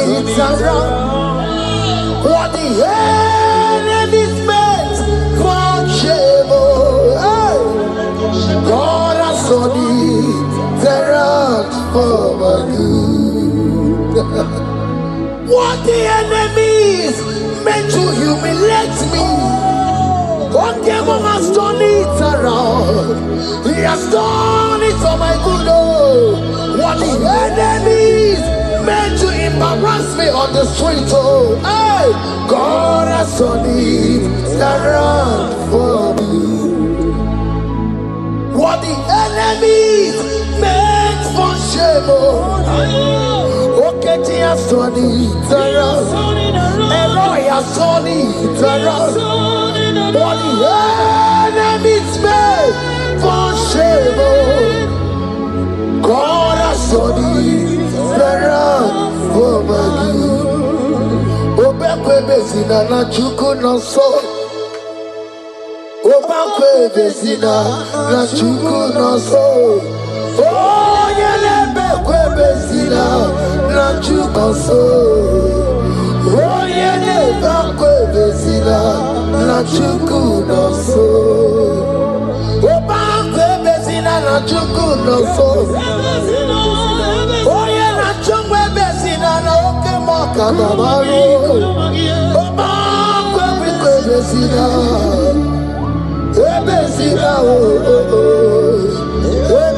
It's around what the enemy's meant for shame. God has done it around for my good. What the enemy's meant to humiliate me, what devil has done it around. He has done it for my good. What the enemy's meant to embarrass me on the street, hey, God has done it around for me. What the enemies meant for shame, okay, he has done it around. Elroy has done it around. What the enemies meant for shame, God has done it around for my good. Obekwe bezina na chuku no so. Obekwe bezina na chuku no so. Oh, yelebekwe bezina na chuku no so. Oh, yelebekwe bezina na chuku no so. Obekwe bezina na chuku no so. Oh, yeah, na chungwe bezina na oke moka na baro. Oba kwe bezina, bezina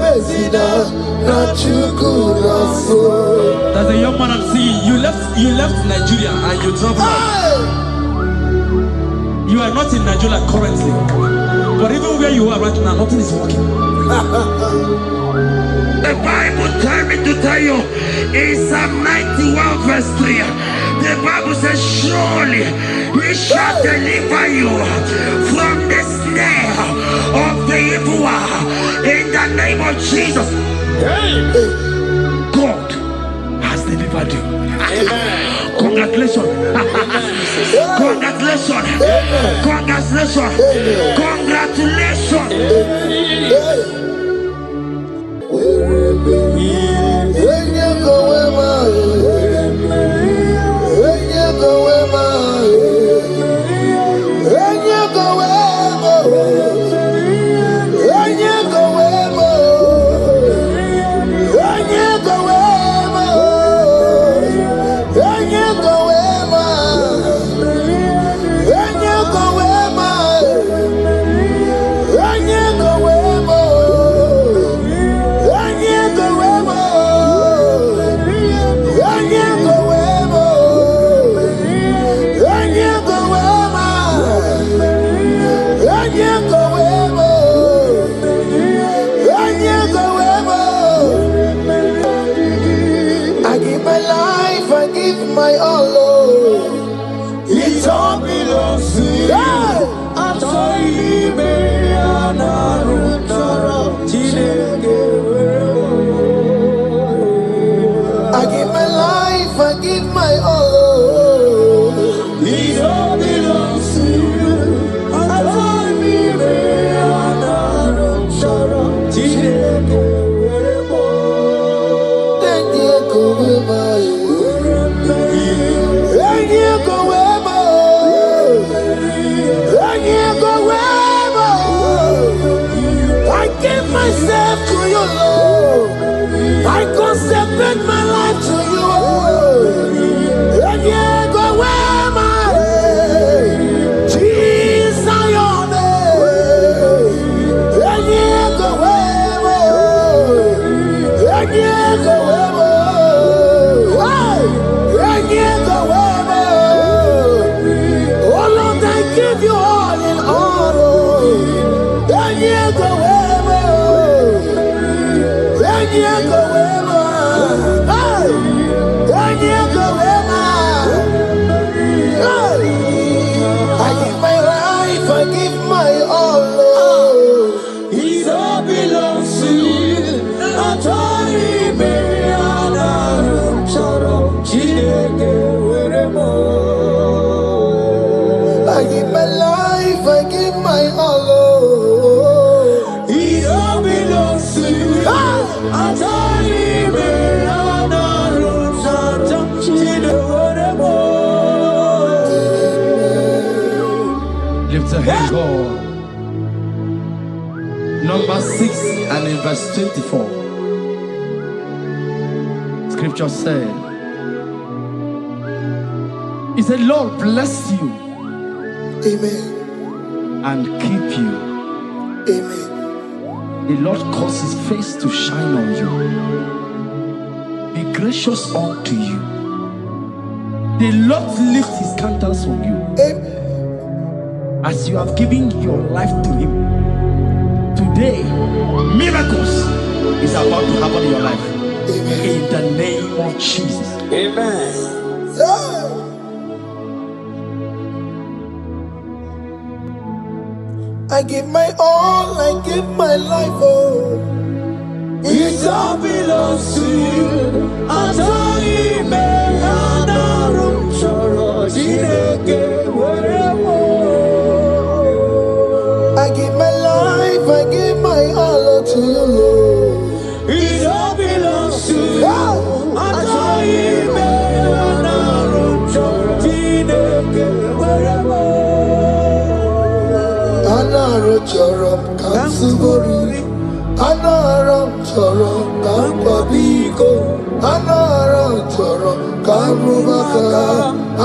bezina na chuku na so. There's a young man I'm seeing. You left Nigeria and you traveled. You are not in Nigeria currently, but even where you are right now, nothing is working. The Bible tells me to tell you in Psalm 91 verse 3, the Bible says, surely he shall deliver you from the snare of the evil one. In the name of Jesus, God has delivered you. Congratulations. Congratulations. Congratulations. Congratulations. My all, it all belongs to you. I give my life, I give my all. It all belongs to you. Go away. Lift a hand, God. Number 6 and in verse 24. Scripture said, He said, Lord bless you. Amen. And keep you. Amen. The Lord cause His face to shine on you. Be gracious unto you. The Lord lift His countenance on you. Amen. As you have given your life to Him. Today, miracles is about to happen in your life. Amen. In the name of Jesus. Amen. Yeah. I give my all, I give my life, oh. It all belongs to you. I give my life, I give my all to you, Lord. It all belongs to you. Anaram choram kansubori, anaram choram kampabiko, anaram choram kampubaka,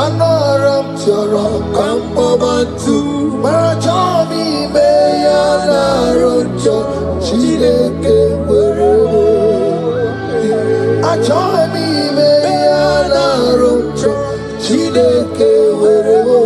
anaram choram kampabantu. Marachami me anaram choram chideke werebo. Achami me anaram choram chideke werebo.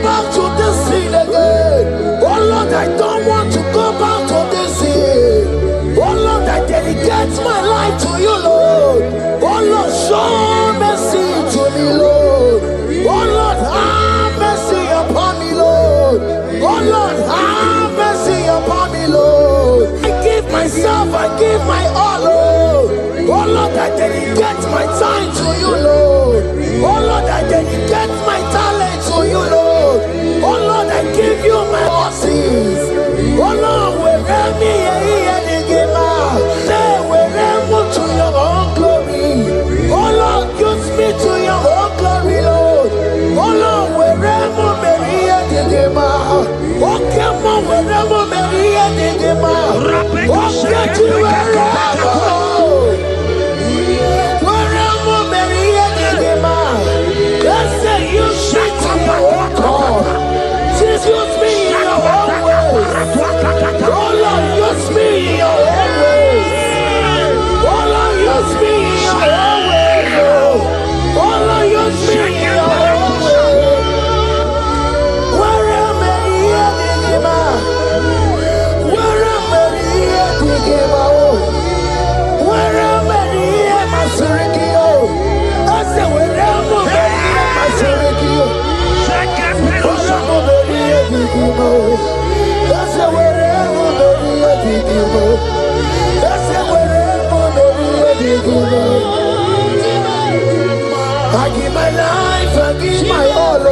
Back to this sin again. Oh Lord, I don't want to go back to this sin. Oh Lord, I dedicate my life to you, Lord. Oh Lord, show mercy to me, Lord. Oh Lord, have mercy upon me, Lord. Oh Lord, have mercy upon me, Lord. I give myself, I give my all, Lord. Oh Lord, I dedicate my time to you, Lord. Oh Lord, I dedicate my talent to you, Lord. Oh Lord, I give you my horses. Oh Lord, wherever me and give out, say wherever to your own glory. Oh Lord, use me to your own glory, Lord. Oh Lord, wherever me and give out. Oh come on, wherever me and give out. Oh get you wherever. Wherever me and give out. Let's say you shut up and walk on. Use me in your own ways. Oh Lord, use me in your own ways. Oh Lord, use me in your own ways. Oh Lord, use me in your own ways. Where am I here, Digima? Where am I here, Digima? Where am I here, Masurikio? I said, where am I here, Masurikio? That's the way I give my life, I give my all.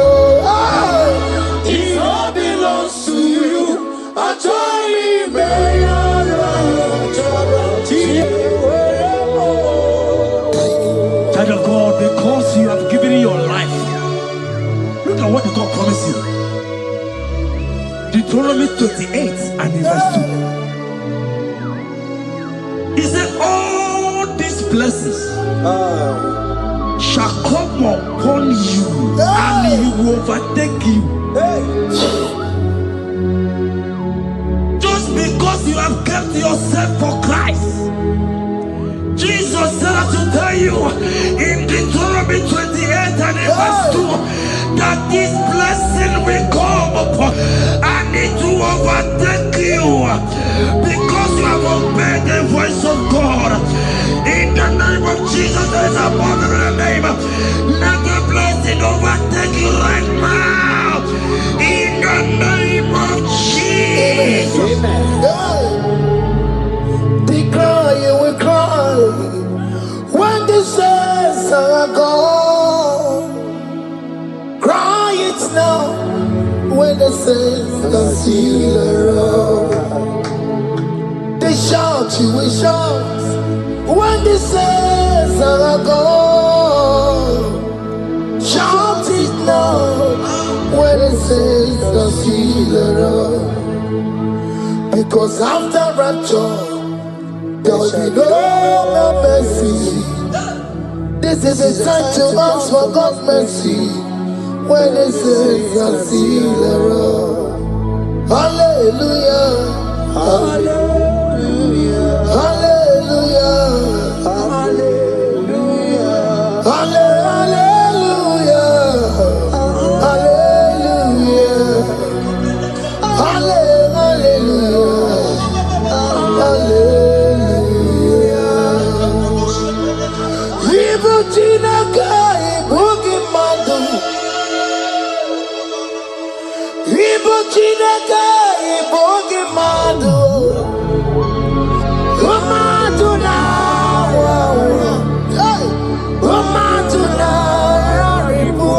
It all belongs to you. I try me, Child of God, because you have given your life, look at what God promised you. Deuteronomy 28 and in verse 2. He said, all these blessings shall come upon you and he will overtake you. Just because you have kept yourself for Christ. Jesus said to tell you in Deuteronomy 28 and in verse 2 that this blessing will come upon and it will overtake you because you have obeyed the voice of God. In the name of Jesus, there is a above every name. Let the blessing overtake you right now. In the name of Jesus. Amen. are gone. Cry it now when the saints are still around. They shout, you will shout when the saints are gone. Shout it now when the saints are still around. Because after rapture, there will be no more mercy. This is the time to ask for God's mercy when the saints are still around. Hallelujah, hallelujah, hallelujah, hallelujah, hallelujah, hallelujah, hallelujah, hallelujah. Ibutina kai bugi mandu. Ibutina kai bugi mandu. Umatuna, hey, umatuna ribu.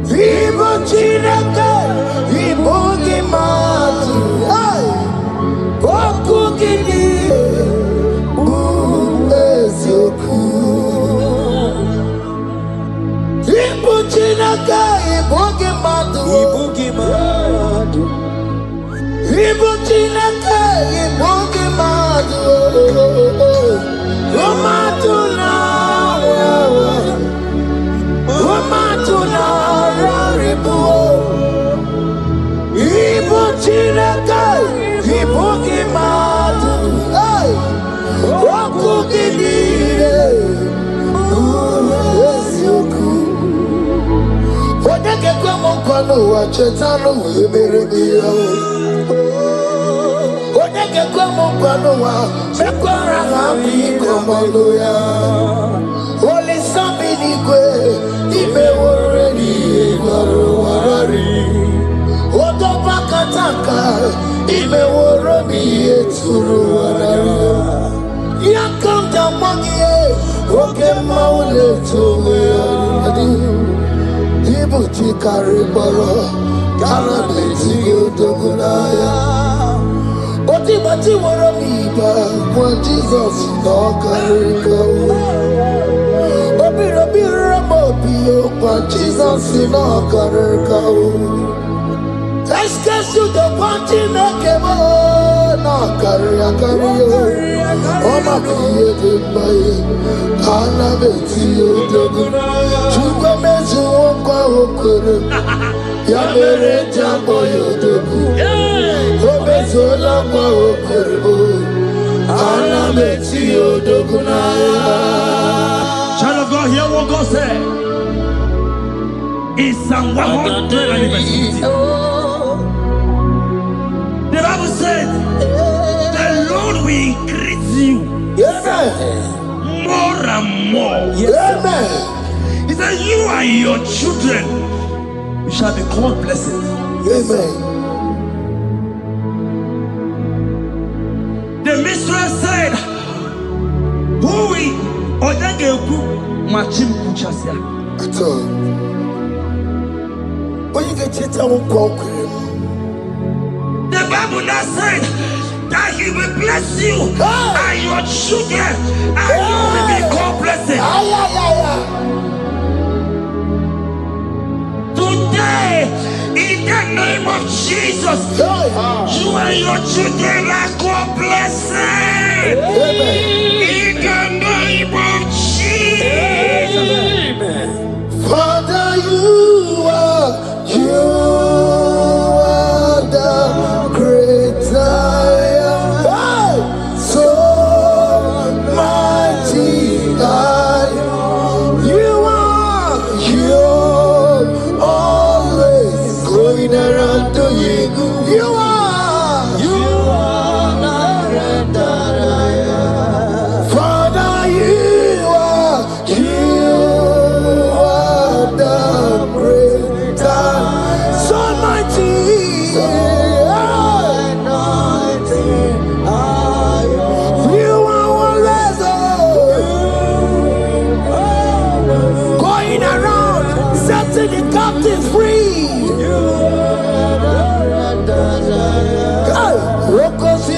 Ibutina kai bugi mandu. Hey, okugini. Ibuchinaka ibugi madu. Ibuchinaka ibugi madu. Umatuna, umatuna ribu. Ibuchinaka ibugi madu. Hey, wakugini. Kwano wachetano wemeredia. Onege kwa kwano wa mekwara hapi komoloya. Oli sabini kwe ime woreni egwaro warari. Odo bakataka ime woroni eturu warari. Yakamda mwangie oke maule towe adi. Ibuchi kariboro karabeti odogunaya. Otibati woromiba when Jesus no kariko. Obirobira mobio when Jesus no kariko. Eskesu de panti mekemo no karikario. Oma kiye de baye karabeti odogunaya. Chuko mezu okwa okere. Ya mere jambo yodogu. Obezola kwa okere. Karabeti odogunaya. Child of God, hear what God said. In Psalm 100. The Bible said, the Lord will increase you. Amen. More and more. Amen. He said, you and your children, you shall be called blessed. Amen. The mistress said, who will Odageku Machim Kuchasia? At all. When you get it, I won't walk with him. The Bible now said that he will bless you and your children, and you will be called blessed. Today, in the name of Jesus, you and your children are called blessed. In the name of Jesus. Father, you are the great I am. So mighty I am. You are always going around to you. You are the great I am.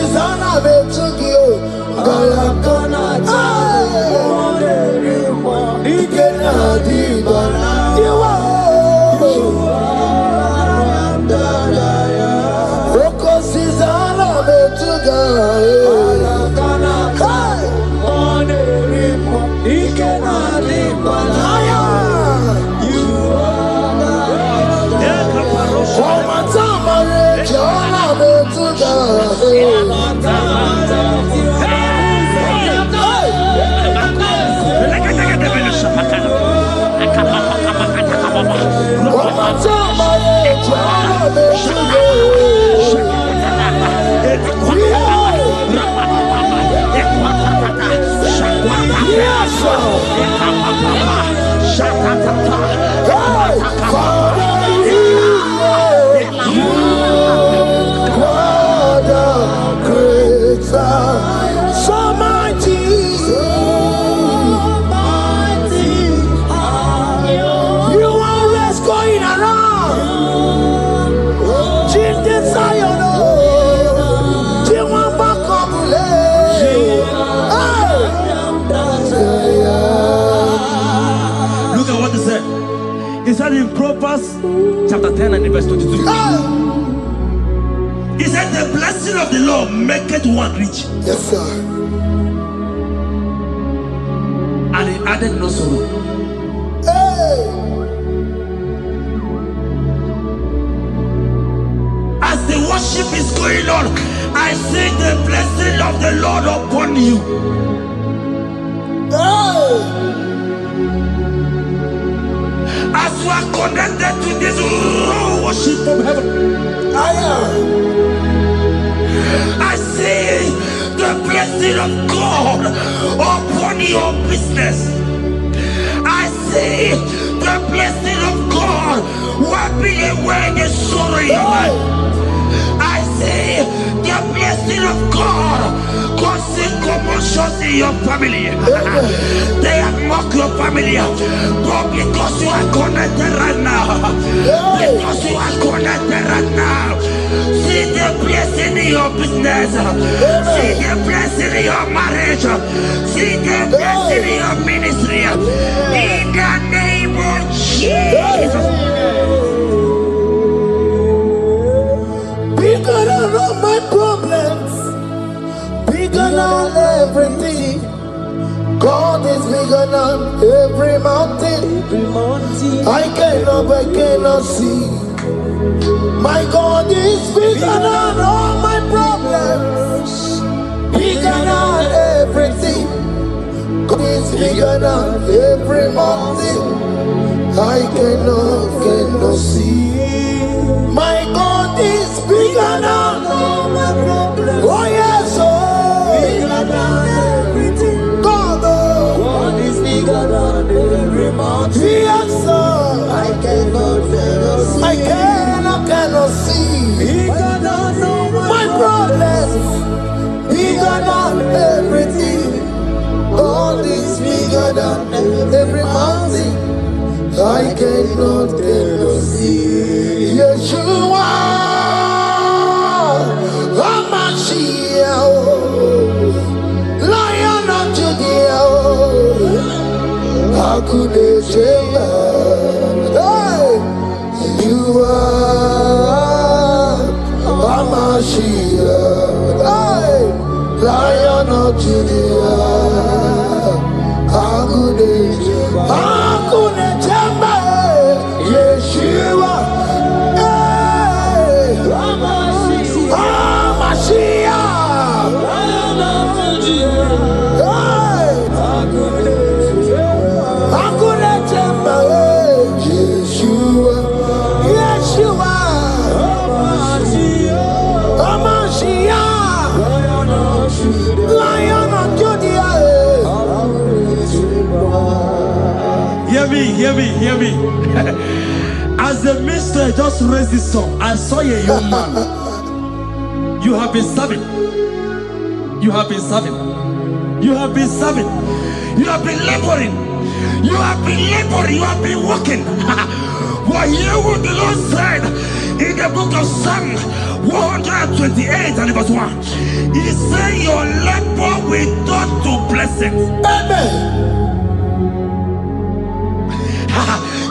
Susanna Betugio, Galakana, Ikena Dibana, you are Roko Susanna Betuga, Ikena Dibana, you He said in Proverbs chapter 10 and verse 22. He said the blessing of the Lord maketh one rich. Yes, sir. And he added no sorrow. Hey. As the worship is going on, I see the blessing of the Lord upon you. Hey. As you are connected to this raw worship from heaven, I see the blessing of God upon your business. I see the blessing of God wiping away the sorrow in your life. I see the blessing of God causing commotions in your family. They have mocked your family, but because you are connected right now, because you are connected right now, see the blessing in your business, see the blessing in your marriage, see the blessing in your ministry. In the name of Jesus. Bigger than all my problems, bigger than everything. God is bigger than every mountain. I cannot see. My God is bigger than all my problems, bigger than everything. God is bigger than every mountain. I cannot see. My God is bigger than all my problems. Oh yes, oh, bigger than everything. God is bigger than every mountain. Yes, sir. I cannot see. Bigger than all my problems. Bigger than everything. God is bigger than every mountain. I cannot see. Yeshua, Hamashiach, Lion of Judah, Hakudesheba. Hey, you are Hamashiach, hey, Lion of Judah, Hakudesheba. Yeshua, hey, Hamashiach, Yeshua, Yeshua, Hamashiach, Lion of Judah. Hear me. As the minister just raised this song, I saw a young man. You have been serving. You have been laboring. You have been working. But here what the Lord said, In the book of Psalm 128 and verse 1, he said, your labor will turn to blessings. Amen.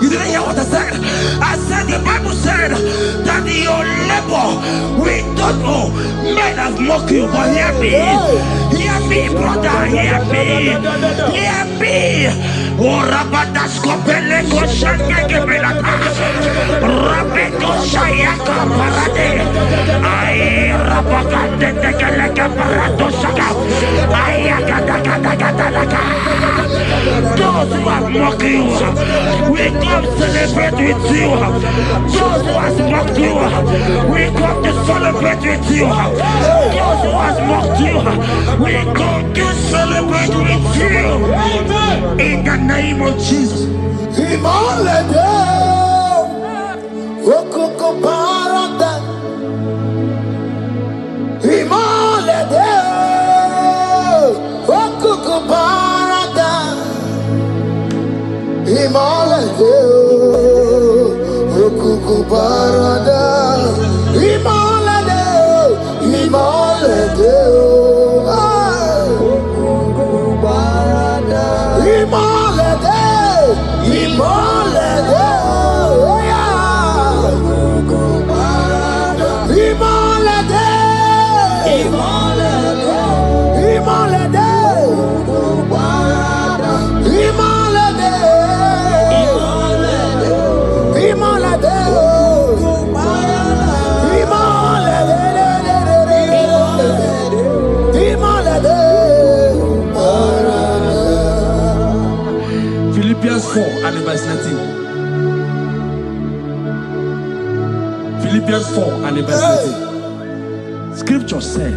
You didn't hear what I said? I said the Bible said that your labor will turn. Oh, men have mocked you, but hear me. Hear me, brother. Hear me. Hear me. Oh, Rabadas Kopele Koshaka Belata. Rabeko Shayaka Parade. I Rabagande Tekalaka Paratosaka. Ayakadakadakadaka. Those who have mocked you, we come celebrate with you. Those who has mocked you, we come to celebrate with you. Those who has mocked you, we come to celebrate with you. In the name of Jesus. Imalede, okoko parada. Imalede, okoko parada. Imalede, okoko parada. Imalede, imalede, okoko parada. Imalede, imalede, okoko parada. Imalede, imalede, imalede, okoko parada. Imalede, imalede, imalede, okoko parada. Imalede, Philippians 4 and verse 19. Philippians 4 and verse 19. Scripture said,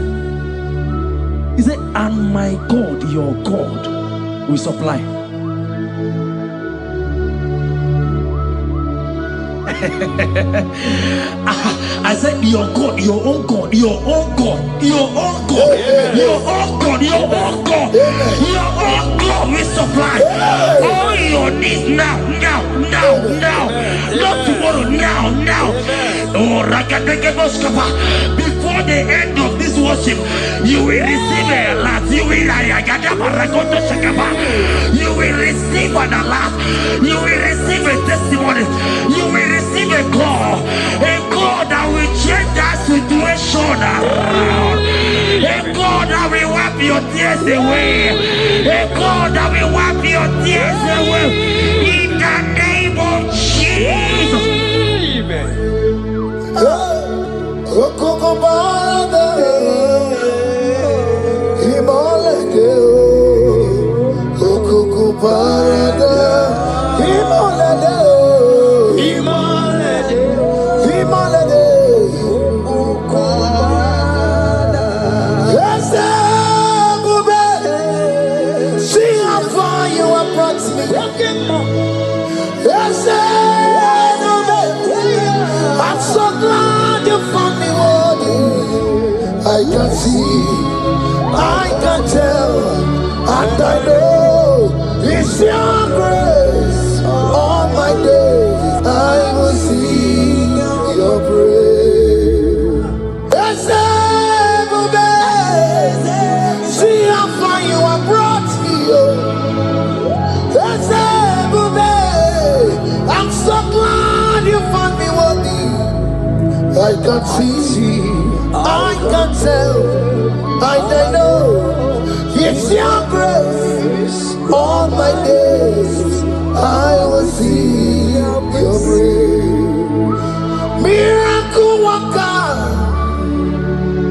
he said, and my God, your God, will supply. I said, your God, your own God, your own God, your own God, your own God, your own God, your own God will supply all your needs now, now, now, now, not tomorrow, now, now. Oh, before the end of this worship, you will receive a lot. You will receive an alert. You will receive a testimony. You will receive a call that will change that situation around. A God that will wipe your tears away. A God that will wipe your tears away. In the name of Jesus. okoko parada. Imalede, okoko parada. Imalede, imalede, imalede, okoko parada. Ese bube, see how far you have brought me. Ese bube, I'm so glad you found me worthy. I can see, I can tell, and I know it's your grace. All my days I will sing your praise. See how far you have brought me. I'm so glad you found me worthy. I can see, I can tell, and I know it's your grace. All my days I will see your praise. Miracle worker,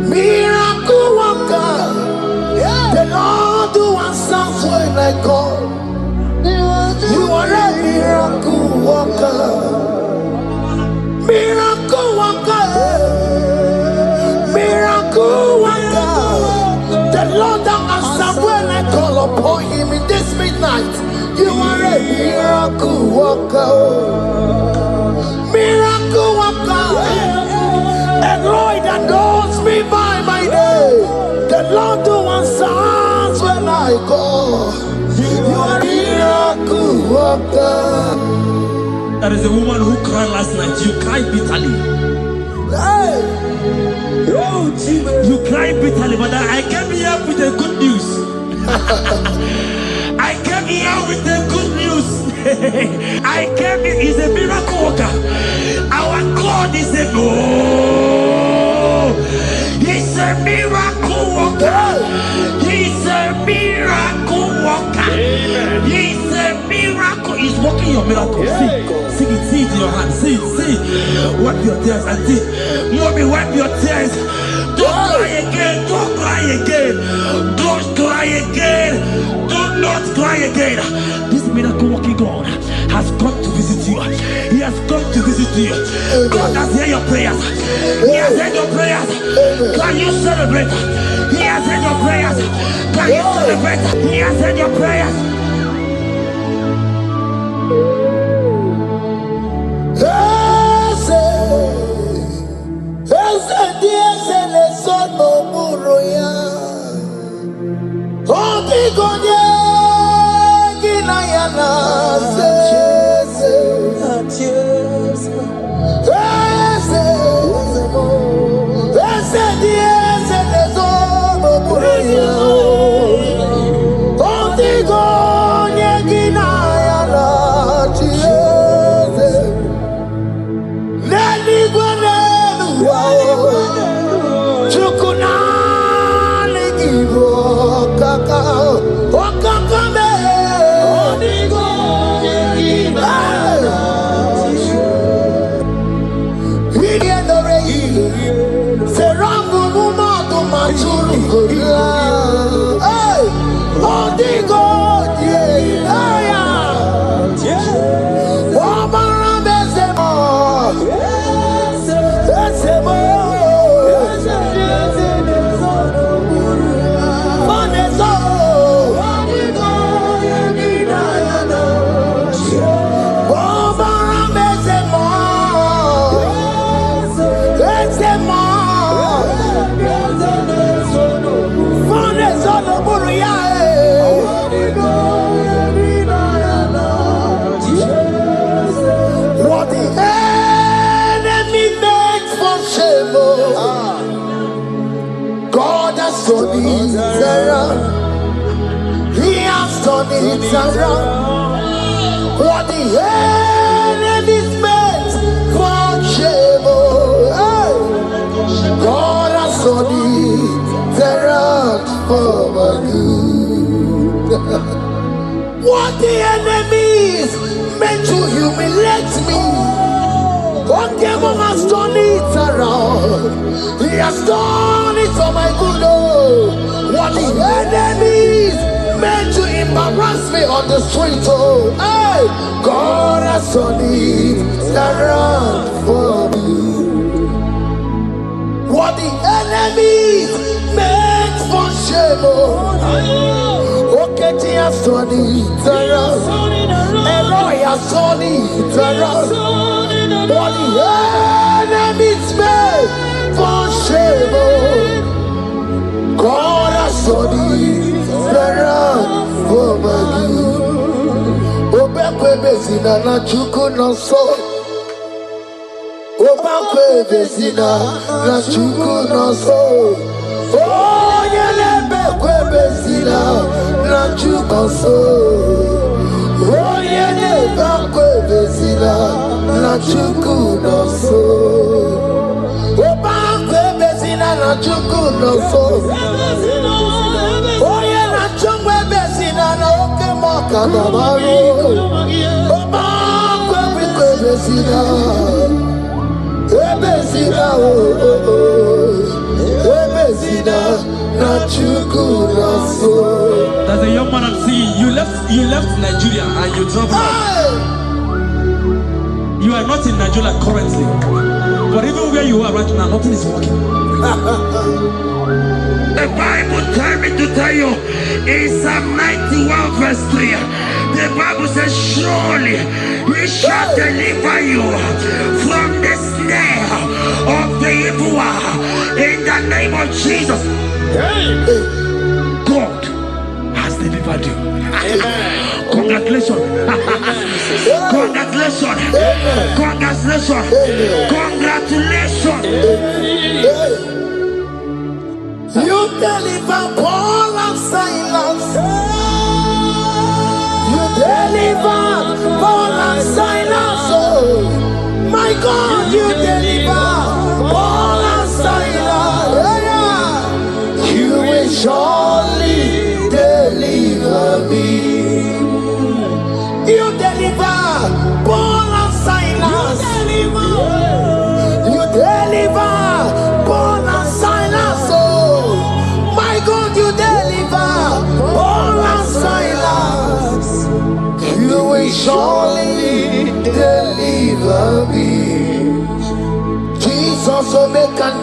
miracle worker. The Lord who answers when I call. You are a miracle worker. Miracle worker, miracle worker. The Lord that answers when I call upon him in this midnight. You are a miracle worker. Miracle worker. And Lord that knows me by my name. The Lord who answers when I call. You are a miracle worker. There is a woman who cried last night. You cried bitterly. You cry bitterly, but I came here with the good news. I came here with the good news. I came here, he's a miracle worker. Our God is a he's a miracle worker. He's a miracle worker. He's a miracle. He's working your miracle. See it in your hand. See. Wipe your tears and see. Mommy, wipe your tears. Don't cry again. Don't cry again. Don't cry again. Do not cry again. This miracle working God has come to visit you. He has come to visit you. God has heard your prayers. He has heard your prayers. Can you celebrate? He has heard your prayers. Can you celebrate? He has heard your prayers. It's around what the enemy's meant for shame. God has done it around for my good. What the enemy's meant to humiliate me, God has done it around. He has done it for my good. What the enemy's meant to embarrass me on the street, hey, God has done it around for me. What the enemy meant for shame, okay, he has done it around. Eloi has done it around. What the enemy meant for shame, God has done it around for my good. Obekwe bezina na chuku no so. Obekwe bezina na chuku no so. Oh, yelebekwe bezina na chuku no so. Oh, yelebekwe bezina na chuku no so. Obekwe bezina na chuku no so. Oh, yeah, na chungwe bezina na oke moka na maru. Oba kwe bezina, bezina bezina na chuku na so. There's a young man I'm seeing. You left Nigeria and you traveled out. You are not in Nigeria currently, but even where you are right now, nothing is working. The Bible tells me to tell you in Psalm 91 verse 3, the Bible says, surely he shall deliver you from the snare of the evil one in the name of Jesus. God has delivered you. Congratulations. Congratulations. Congratulations. Congratulations. You deliver Paul and Silas. You deliver Paul and Silas. Oh, my God, you deliver Paul and Silas. You will surely deliver me. You deliver Paul and Silas. You deliver Paul and Silas. Oh, my God, you deliver Paul and Silas. You will surely deliver me. Jesus,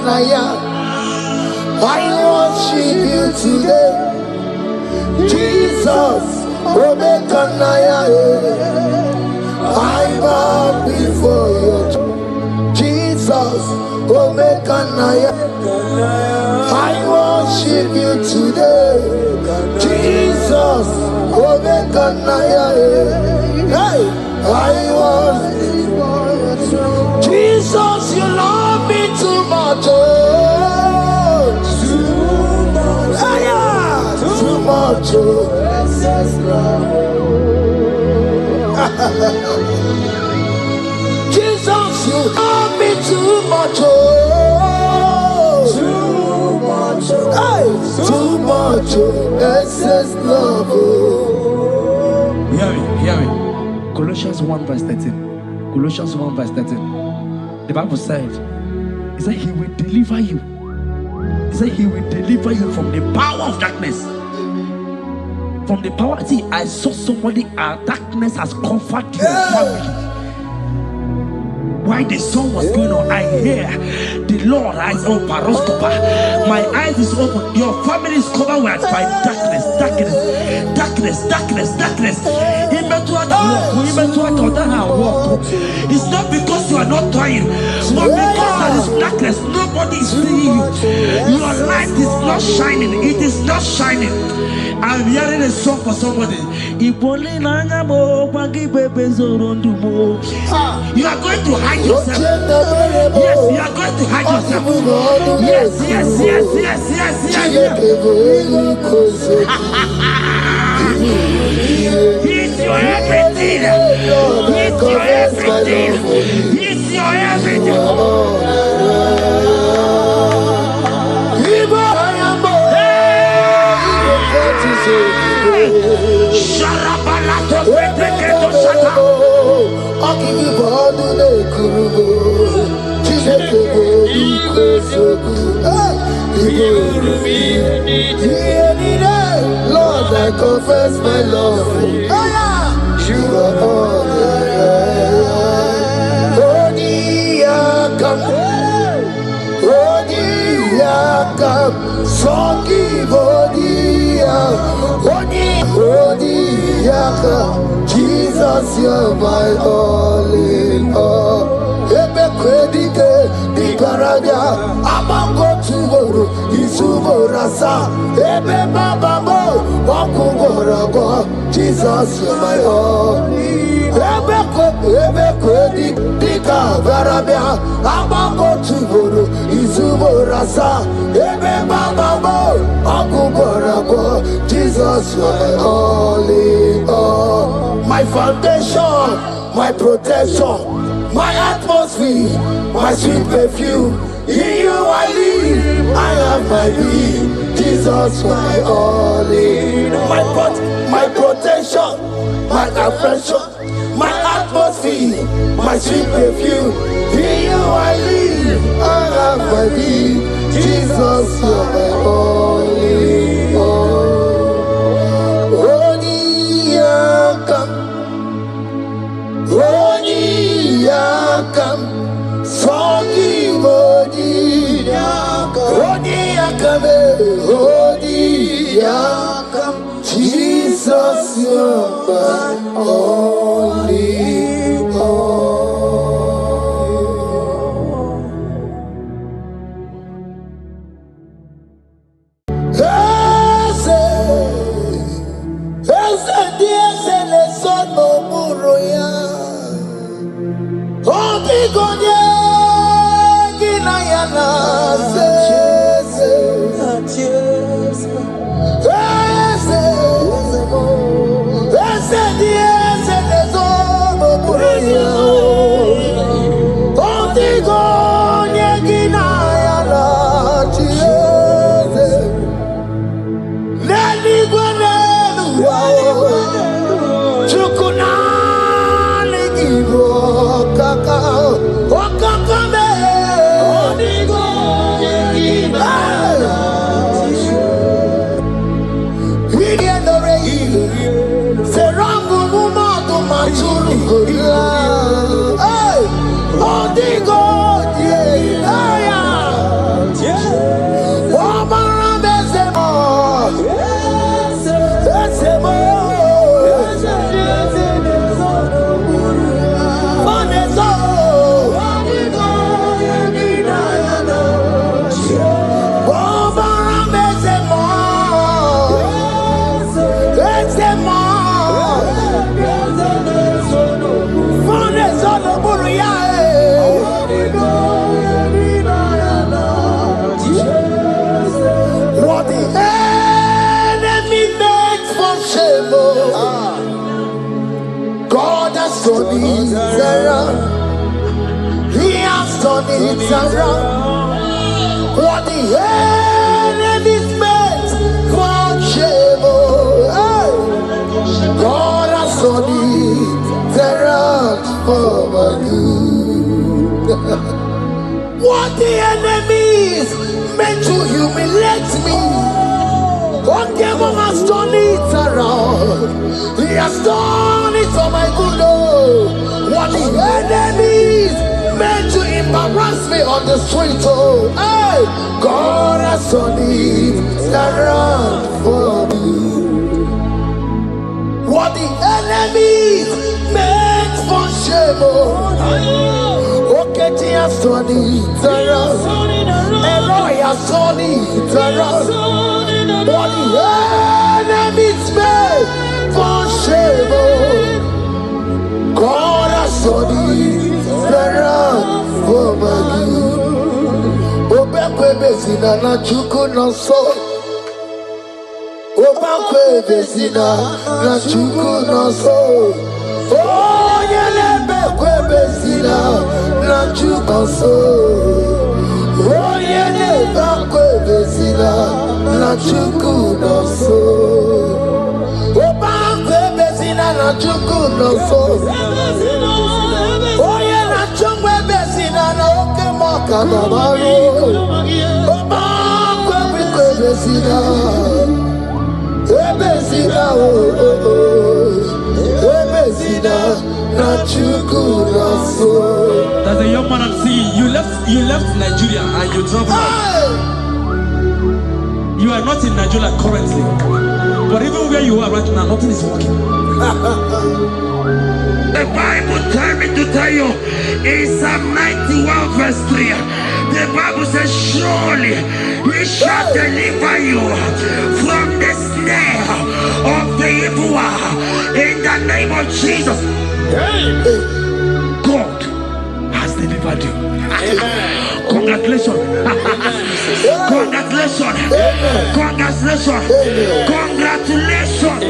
Naija, I worship you today. Jesus, Naija, I bow before you. Jesus, Naija, I worship you today. Jesus, Naija, hey, I worship you. Jesus, you love me too much. Oh, too much. Oh, Jesus, you love me too much. Oh, too much. Hey, too much. Excess love. Hear me. Colossians 1 verse 13. Colossians 1 verse 13. The Bible said, he said he will deliver you. He said he will deliver you from the power of darkness. From the power. See, I saw somebody, darkness has covered your family. While the song was going on, I hear the Lord eyes open. My eyes is open. Your family is covered by darkness. It's not because you are not trying, but because there is darkness. Nobody is seeing you. Your light is not shining. It is not shining. I'm hearing a song for somebody. You are going to hide yourself. Yes, you are going to hide yourself. Yes. He's your everything. He's your everything. He's your everything. Lord, I confess my love. You are all Jesus, you're my all in all. Jesus, you're my all. Jesus, you're my all in all. My foundation, my protection, my atmosphere, my sweet perfume. In you I live, I have my being. Jesus, my all in all. My protection, my affection, my atmosphere, my sweet perfume. In you I live, I have my being. Jesus, you're my all in all. Jesus, you're my only all. It's around what the enemy's meant for shame. God has done it around for my good. What the enemy's meant to humiliate me, God has done it around. He has done it for my good. What the enemy's meant to embarrass me on the street, hey, God has done it around for me. What the enemy meant for shame, okay, he has done it around. Elroy has done it around. What the enemy meant for shame, God has done it around for my good. Obekwe bezina na chuku no so. Obekwe bezina na chuku no so. Oh, yelebekwe bezina na chuku no so. Oh, yelebekwe bezina na chuku no so. Obekwe bezina na chuku no so. Oh, yeah, na chungwe bezina na oke moka na maru. Obekwe bezina, bezina bezina na chuku na so. There's a young man I'm seeing. You left Nigeria and you traveled out. You are not in Nigeria currently, but even where you are right now, nothing is working. The Bible tells me to tell you in Psalm 91 verse 3, the Bible says, surely he shall deliver you from the snare of the evil one in the name of Jesus. God has delivered you. Congratulations. Congratulations. Congratulations. Congratulations.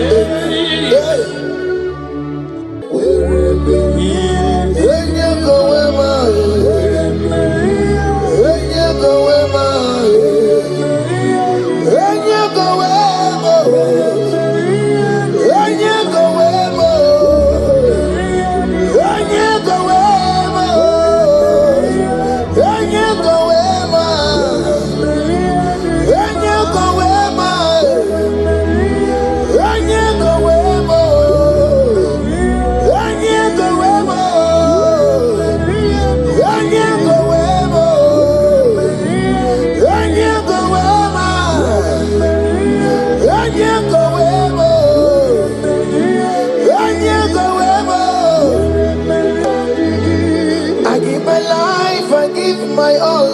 My all,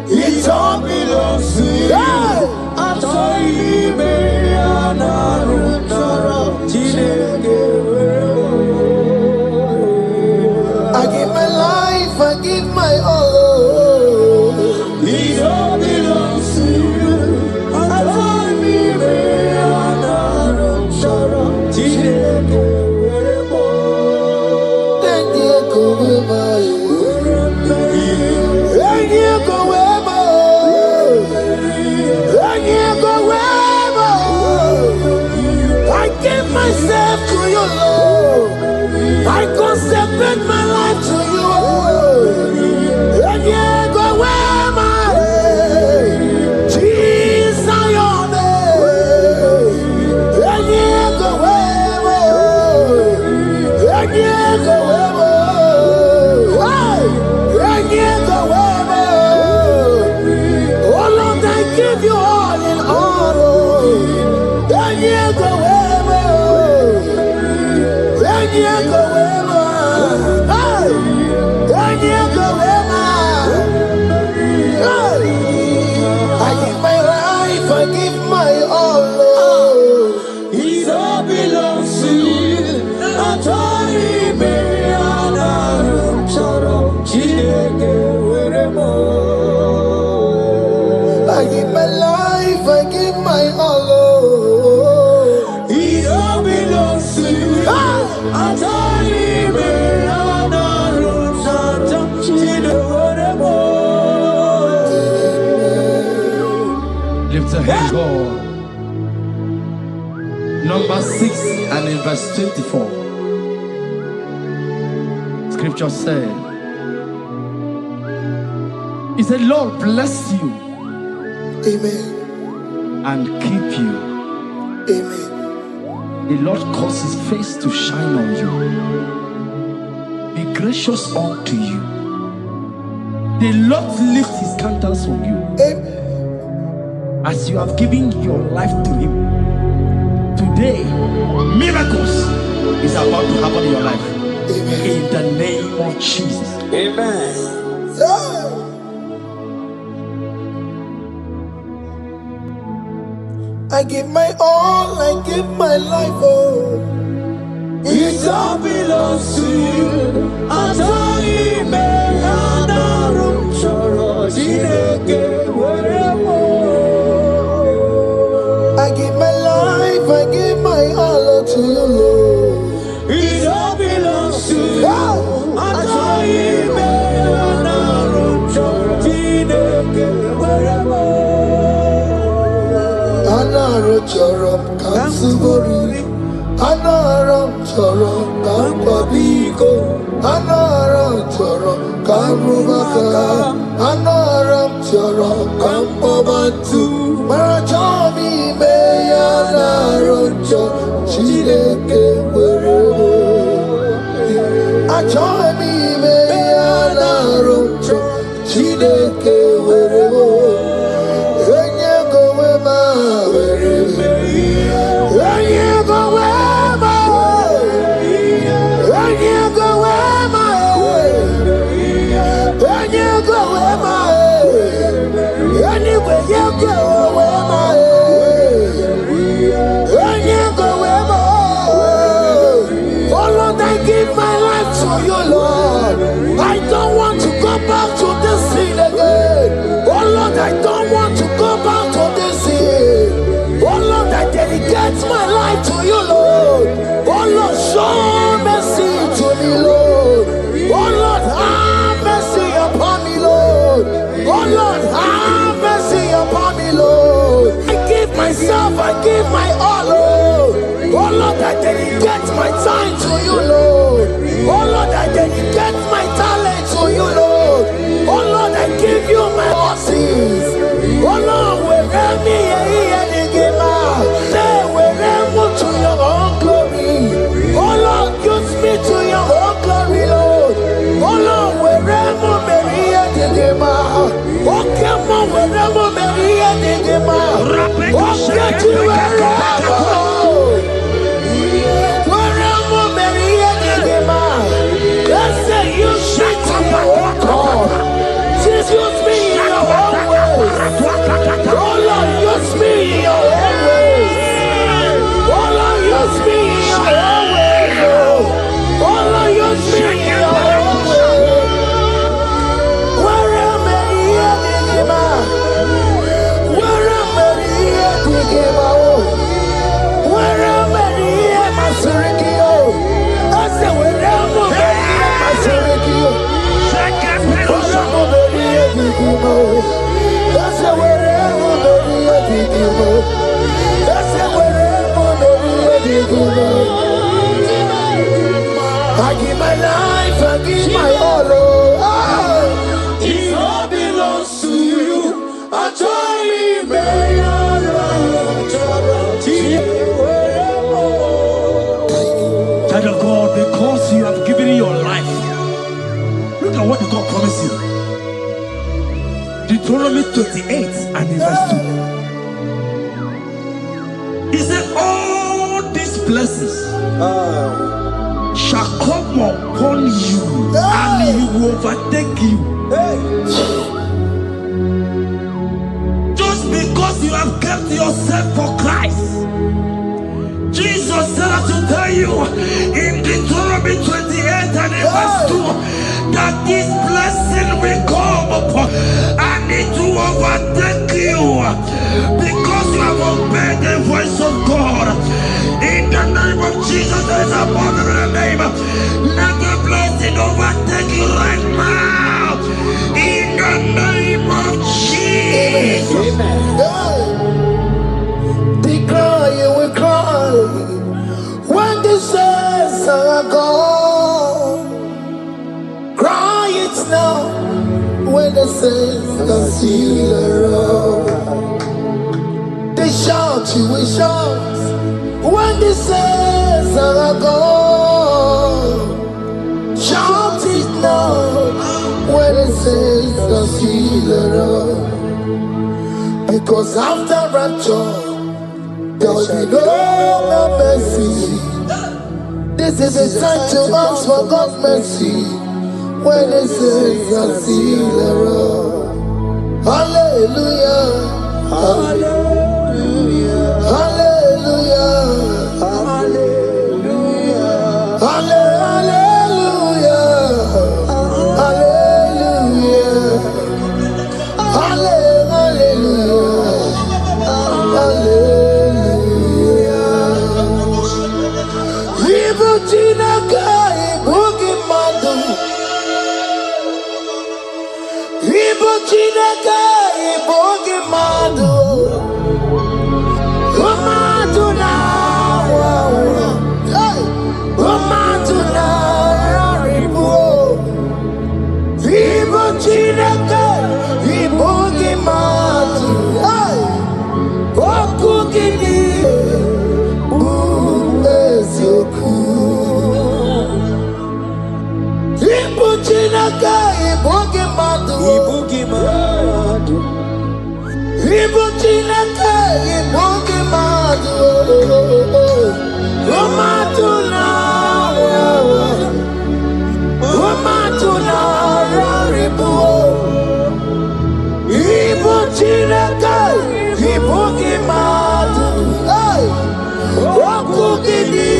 it all belongs to you. I give my life, I give my all. It all belongs to you. Myself to you, Lord. I consecrate my life to you. And you go where my Jesus, your name. my all. It all belongs to you. I told him, I give my life, I give my all. it all belongs to you. I told him, lift a hand, God. Number 6 and in verse 24. Scripture said, he said, Lord bless you. Amen. And keep you. Amen. The Lord cause his face to shine on you. Be gracious unto you. The Lord lift his countenance on you. Amen. As you have given your life to him. Today, miracles is about to happen in your life. Amen. In the name of Jesus. Amen. Yeah. I give my all, I give my life, oh. It all belongs to you. I told you, man, I give my life, I give my all to you, Lord. It all belongs to you. Yeah. I told you, man, Anaro chorom kansubori, Anaro chorom kampabiko, Anaro chorom kamrubaka, Anaro chorom kampabantu, Marachomi me Anaro chorom chileke werebo, Achomi me Anaro chorom chileke werebo. I don't want to go back to this sin again. Oh Lord, I don't want to go back to this sin. Oh Lord, I dedicate my life to you, Lord. Oh Lord, show mercy to me, Lord. Oh Lord, have mercy upon me, Lord. Oh Lord, have mercy upon me, Lord. I give myself, I give my all, Lord. Oh Lord, I dedicate my time to you, Lord. Oh Lord, I dedicate my talent to you, Lord. Oh Lord, I give you my horses. Oh Lord, wherever me and give out, say wherever to your own glory. Oh Lord, use me to your own glory, Lord. Oh Lord, wherever me and give out. Oh come on, wherever me and give out. Oh get to wherever. Just use me in your own ways. Oh Lord, use me in your own ways. Oh Lord, use me in your own ways. Oh Lord, use me in your own ways. Where am I here to give out? Where am I here to give out? Where am I here, my Surikio? I said, where am I here, my Surikio? I give my life, I give my all. It all belongs to you. I told you, child of God, because you have given your life. Look at what God promised you. Deuteronomy 28 and in verse 2. He said, all these blessings shall come upon you and he will overtake you. Just because you you have kept yourself for Christ. Jesus said to tell you in Deuteronomy 28 and verse 2 that this blessing will come upon and it will overtake you because you have obeyed the voice of God. In the name of Jesus, there is a mother in the name. Let the blessing overtake you right now. In the name of Jesus. Declare you will cry when the saints are gone. Cry it now when the saints are still around. They shout, you will shout when the saints are gone. Shout it now when the saints are still around. Because after rapture there will be no mercy. This is a time to ask for God's mercy when the saints are still around. Hallelujah, hallelujah, hallelujah, hallelujah, hallelujah, hallelujah, hallelujah, hallelujah. Ibu Chineke, Ibu Gimadu. Ibu Chineke, Ibu Gimadu. Umadu na wawa. Umadu na raribu. Ibu Chineke, Ibu Gimadu. Oku gini. Ibu Chineke, Ibu Gimadu. Ibu Gimadu. Ibu Chineke, Ibu Gimadu. Umadu na wawa. Umadu na raribu. Ibu Chineke, Ibu Gimadu. Oku gini.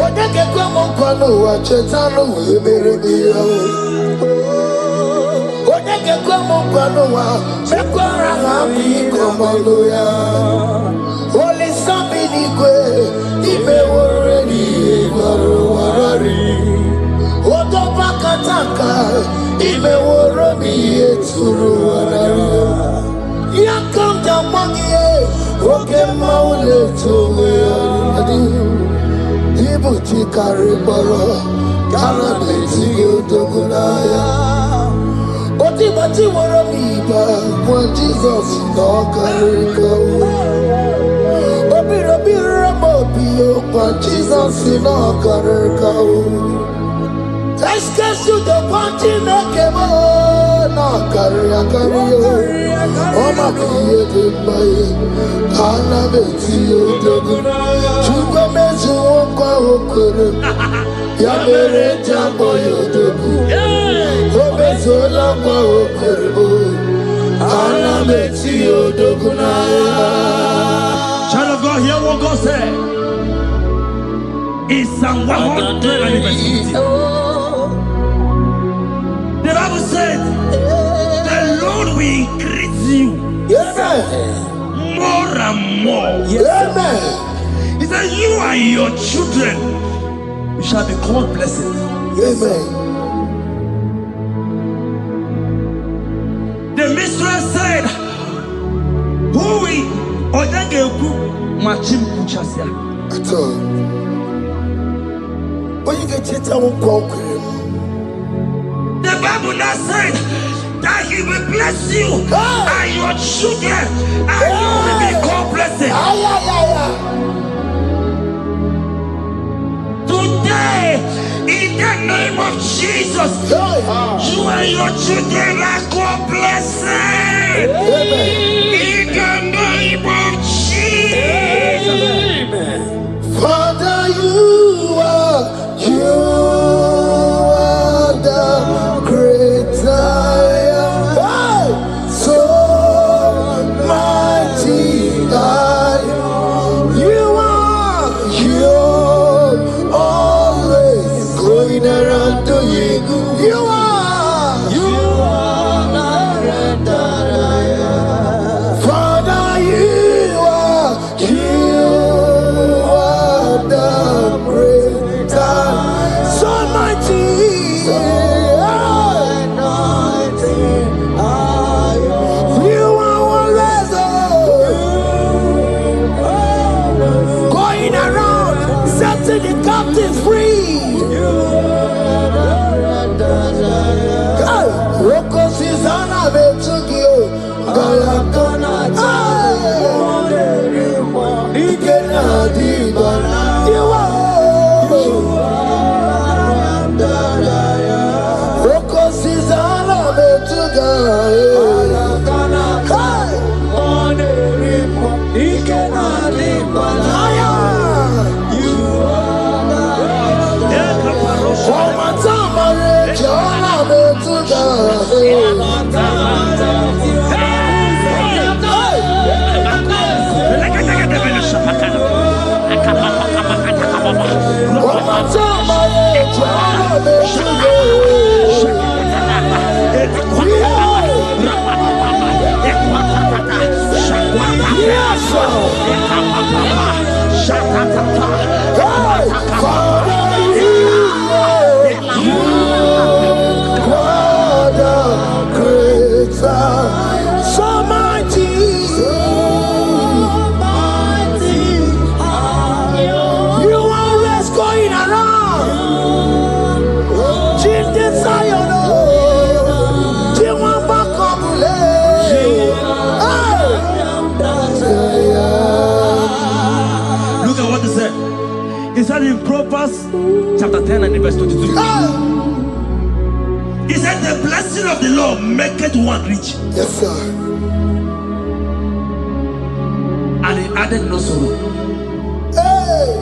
Odeke kwa mkono wa chetano weberedia. Odeke kwa mkono wa mekwara hapi komodo ya. Oli sabi ni kwe ibe woredi ibaro warari. Odo bakataka ibe woromi eturu warari. Yakamda mangie oke maule tuwe adi. Ibu chikari boro kara beti yodogunaya. Oti bati woro miba when Jesus no kariko. Obi robi ramo biyo when Jesus no kariko. Excuse you the party nakemo no kariya kariyo. Oma kiye dembaye kara beti yodogunaya. Chukwa mezu okwa okoro ya mere jambo yodogu. Obezola kwa okoro ana beti yodogunaya. Child of God, hear what God said in Psalm 100 and verse 50. The Bible said, the Lord will increase you more and more. Amen. He said, you and your children, you shall be called blessed. Amen. The mistress said, who will Odegeku Machim Kuchasia? At all. When you get it, I won't conquer. The Bible now said that he will bless you and your children and you will be called blessed. Today, in the name of Jesus, you and your children are called blessed. In the name of Jesus. Father, you are the great I He said in Proverbs chapter 10 and verse 22. He said the blessing of the Lord maketh one rich. Yes, sir. And he added no sorrow. Hey.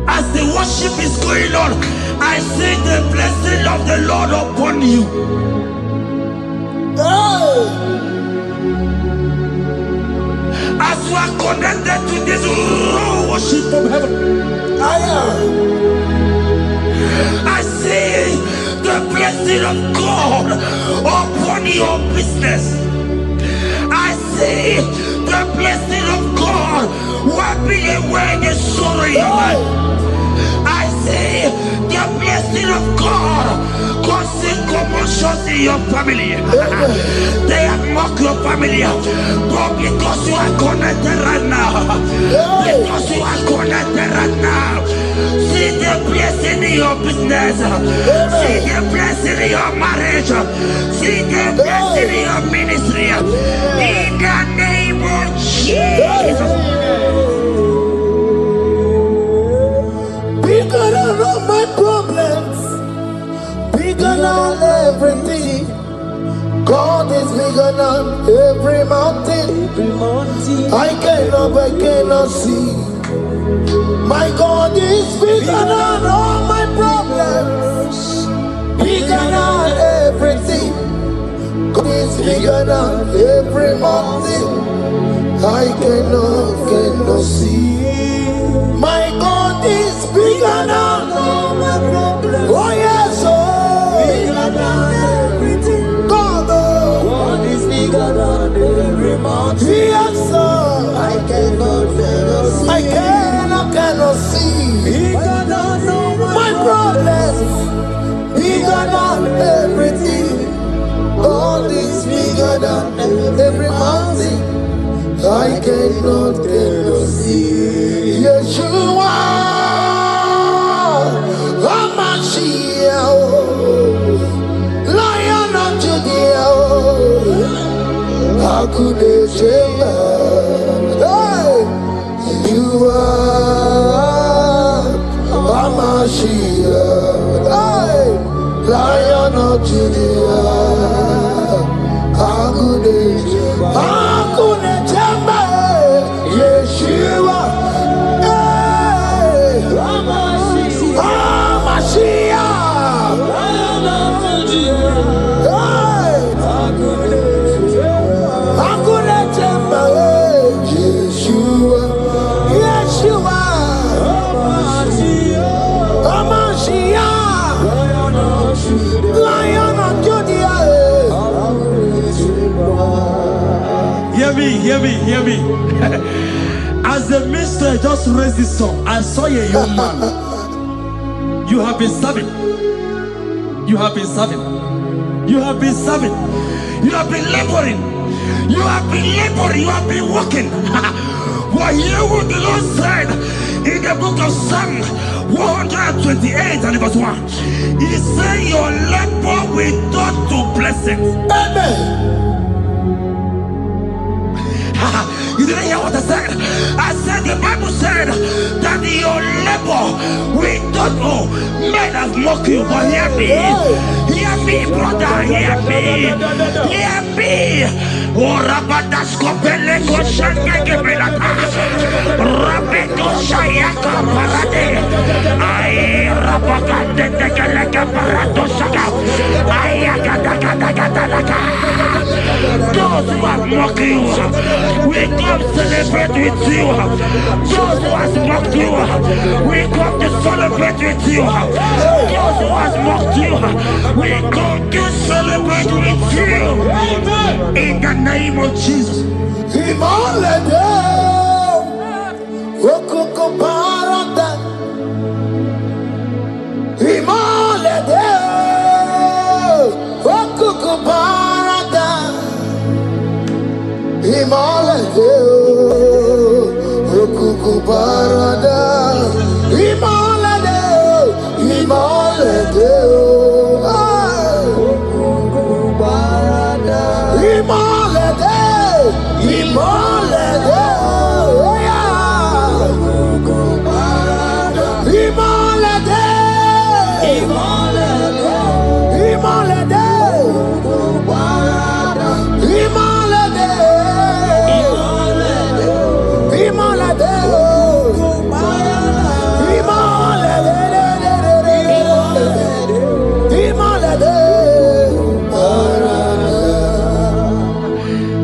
As the worship is going on, I see the blessing of the Lord upon you. Hey. As you are connected to this worship from heaven, I see the blessing of God upon your business. I see the blessing of God wiping away the sorrow in your life. I see the blessing of God causing commotions in your family. They have mocked your family, but because you are connected right now, because you are connected right now, see the blessing in your business, see the blessing in your marriage, see the blessing in your ministry. In the name of Jesus. Bigger than all my problems, bigger than everything. God is bigger than every mountain. I cannot see. My God is bigger than all my problems, bigger than everything. God is bigger than every mountain. I cannot see. My God is bigger than all my problems. Oh yes, oh, bigger than everything. God is bigger than every mountain. Yes, sir. I cannot see. Bigger than all my problems. Bigger than everything. God is bigger than every mountain. I cannot see. Yeshua, Hamashiach, Lion of Judea, Hakudesheba. Hey, you are Hamashiach, hey, Lion of Judea, Hakudesheba, Hakudesheba. Yeshua, hey, Hamashiach, hey, Hakunechemba, Yeshua, Yeshua, Hamashiach, Lion of Judea. Hear me. As the minister just raised this song, I saw a young man. You have been serving. You have been serving. You have been serving. You have been laboring. You have been laboring. You have been working. But hear what the Lord said in the book of Psalm 128 and verse 1. He said, your labor will turn to blessings. Amen. You didn't hear what I said? I said the Bible said that your labor will turn. Oh, men have mocked you, but hear me. Hear me, brother. Hear me. Hear me. Oh, Rabadasko Beleko Shangeke Belata. Rabeto Shayaka Parade. I Rabakande Tekeleka Parato Shaka. Ayakadakadakadaka. Those who have mocked you, we come celebrate with you. Those who have mocked you, we come to celebrate with you. Those who have mocked you, we come to celebrate with you. In the name of Jesus.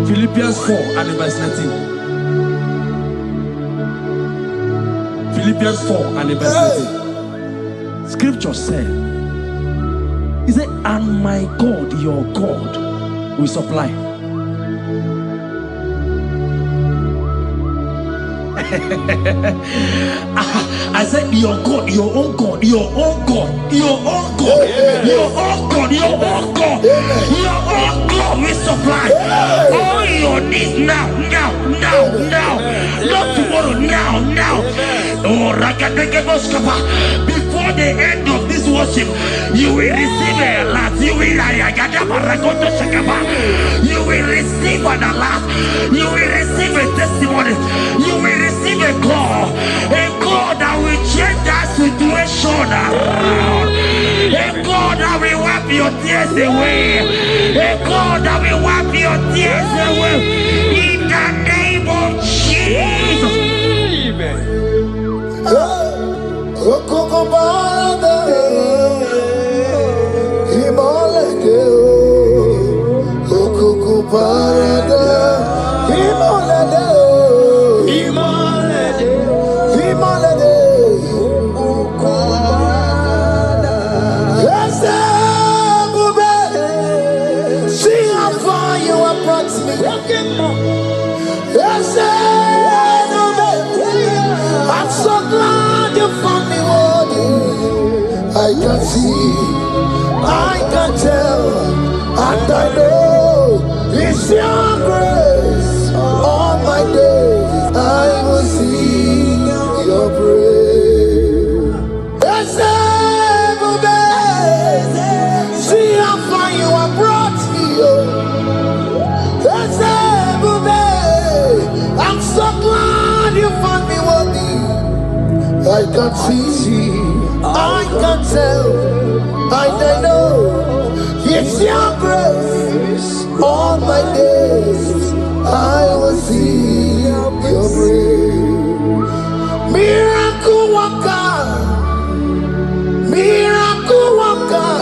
Philippians 4 and verse 19. Philippians 4 and verse 19. Scripture said, he said, and my God, your God, will supply. I said, your God, your own God, your own God, your own God, your own God, your own God, your own God will supply all your needs now, now, not tomorrow, now. Oh, before the end of this worship, you will receive a lot. You will receive an alert. You will receive a testimony. You will receive a call that will change that situation around. A God that will wipe your tears away. A God that will wipe your tears away. In the name of Jesus. I'm so glad you found me worthy. I can see, I can tell, and I know it's your grace. All my days I will sing your praise. See how far you have brought me. I'm so glad you found me worthy. I can see, I can tell, I know it's your grace. All my days I will see your praise. Miracle worker, miracle worker.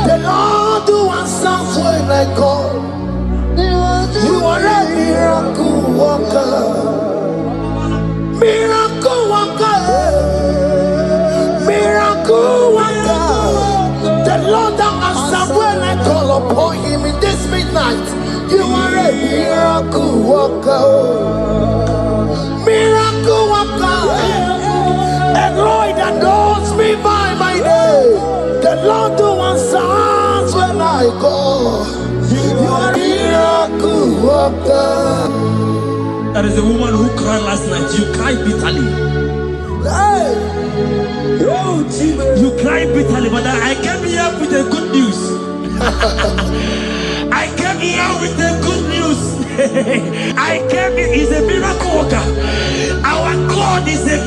The Lord who answers when I call. You are a miracle worker. Miracle worker. Miracle worker. The Lord that answers when I call upon him in this midnight. You are a miracle worker. Miracle worker. And Lord that knows me by my name. The Lord who answers when I call. You are a miracle worker. There is a woman who cried last night. You cried bitterly. Hey. You cry bitterly, but I came here with the good news. I came here with the good news. I came here, he's a miracle worker. Our God is a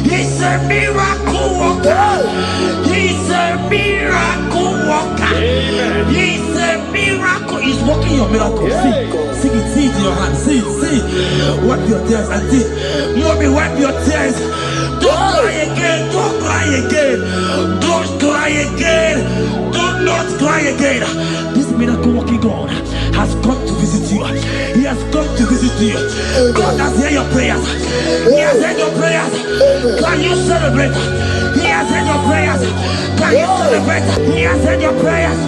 he's a miracle worker. He's a miracle worker. He's a miracle. He's working your miracle. See it, see it in your hand. See it, see it. Wipe your tears and see. Mommy, wipe your tears. Don't cry again. Don't cry again. Don't cry again. Do not cry again. This miracle working God has come to visit you. He has come to visit you. God has heard your prayers. He has heard your prayers. Can you celebrate? He has heard your prayers. Can you celebrate? He has heard your prayers.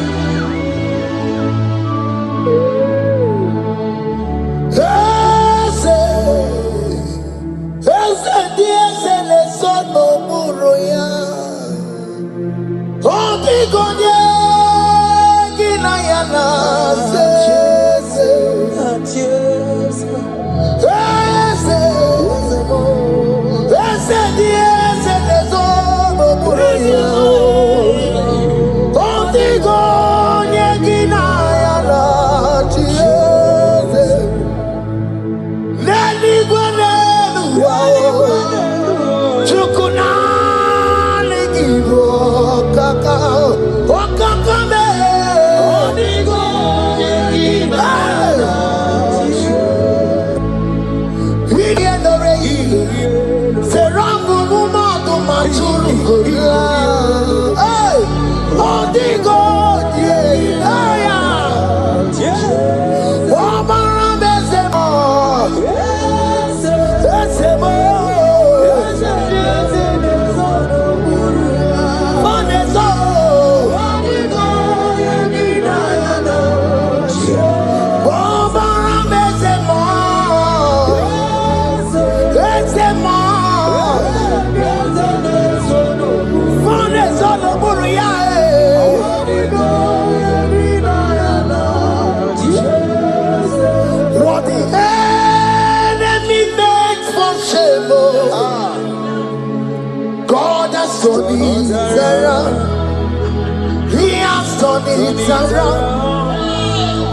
He has done it around.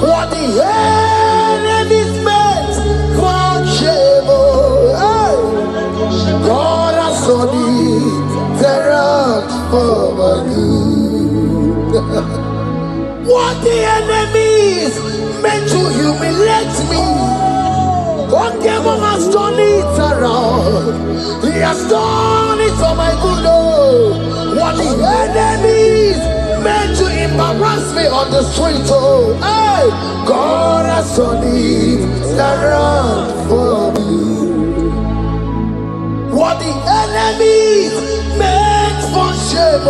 What the enemy's meant for shame, God has done it around for my good. What the enemies meant to humiliate me, God has done it around. He has done it for my good. What the enemies meant to embarrass me on the street, hey, God has done it around for me. What the enemies meant for shame,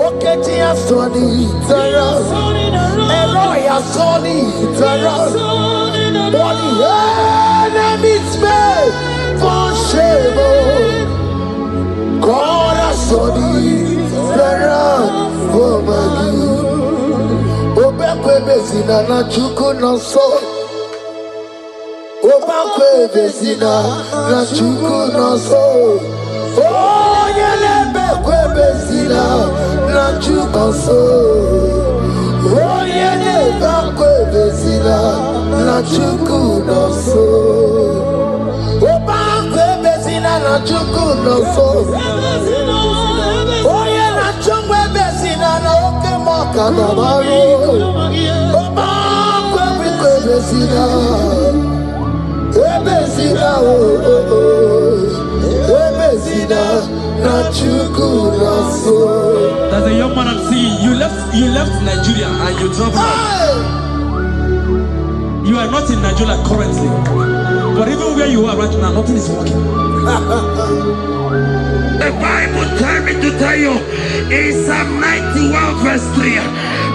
okay, He has done it around. Elroy has done it around. What the enemies meant for shame, God has done it around for my good. Obekwe bezina na chuku no so. Obekwe bezina na chuku no so. Oh, yelebekwe bezina na chuku no so. Oh, yelebekwe bezina na chuku no so. Obekwe bezina na chuku no so. Oh, yeah, na chungwe bezina na oke moka na maru. Obekwe bezina. Ebezina ebezina na chuku na so. There's a young man I'm seeing. You left Nigeria and you travel. You are not in Nigeria currently, but even where you are right now, nothing is working. The Bible tells me to tell you in Psalm 91 verse 3,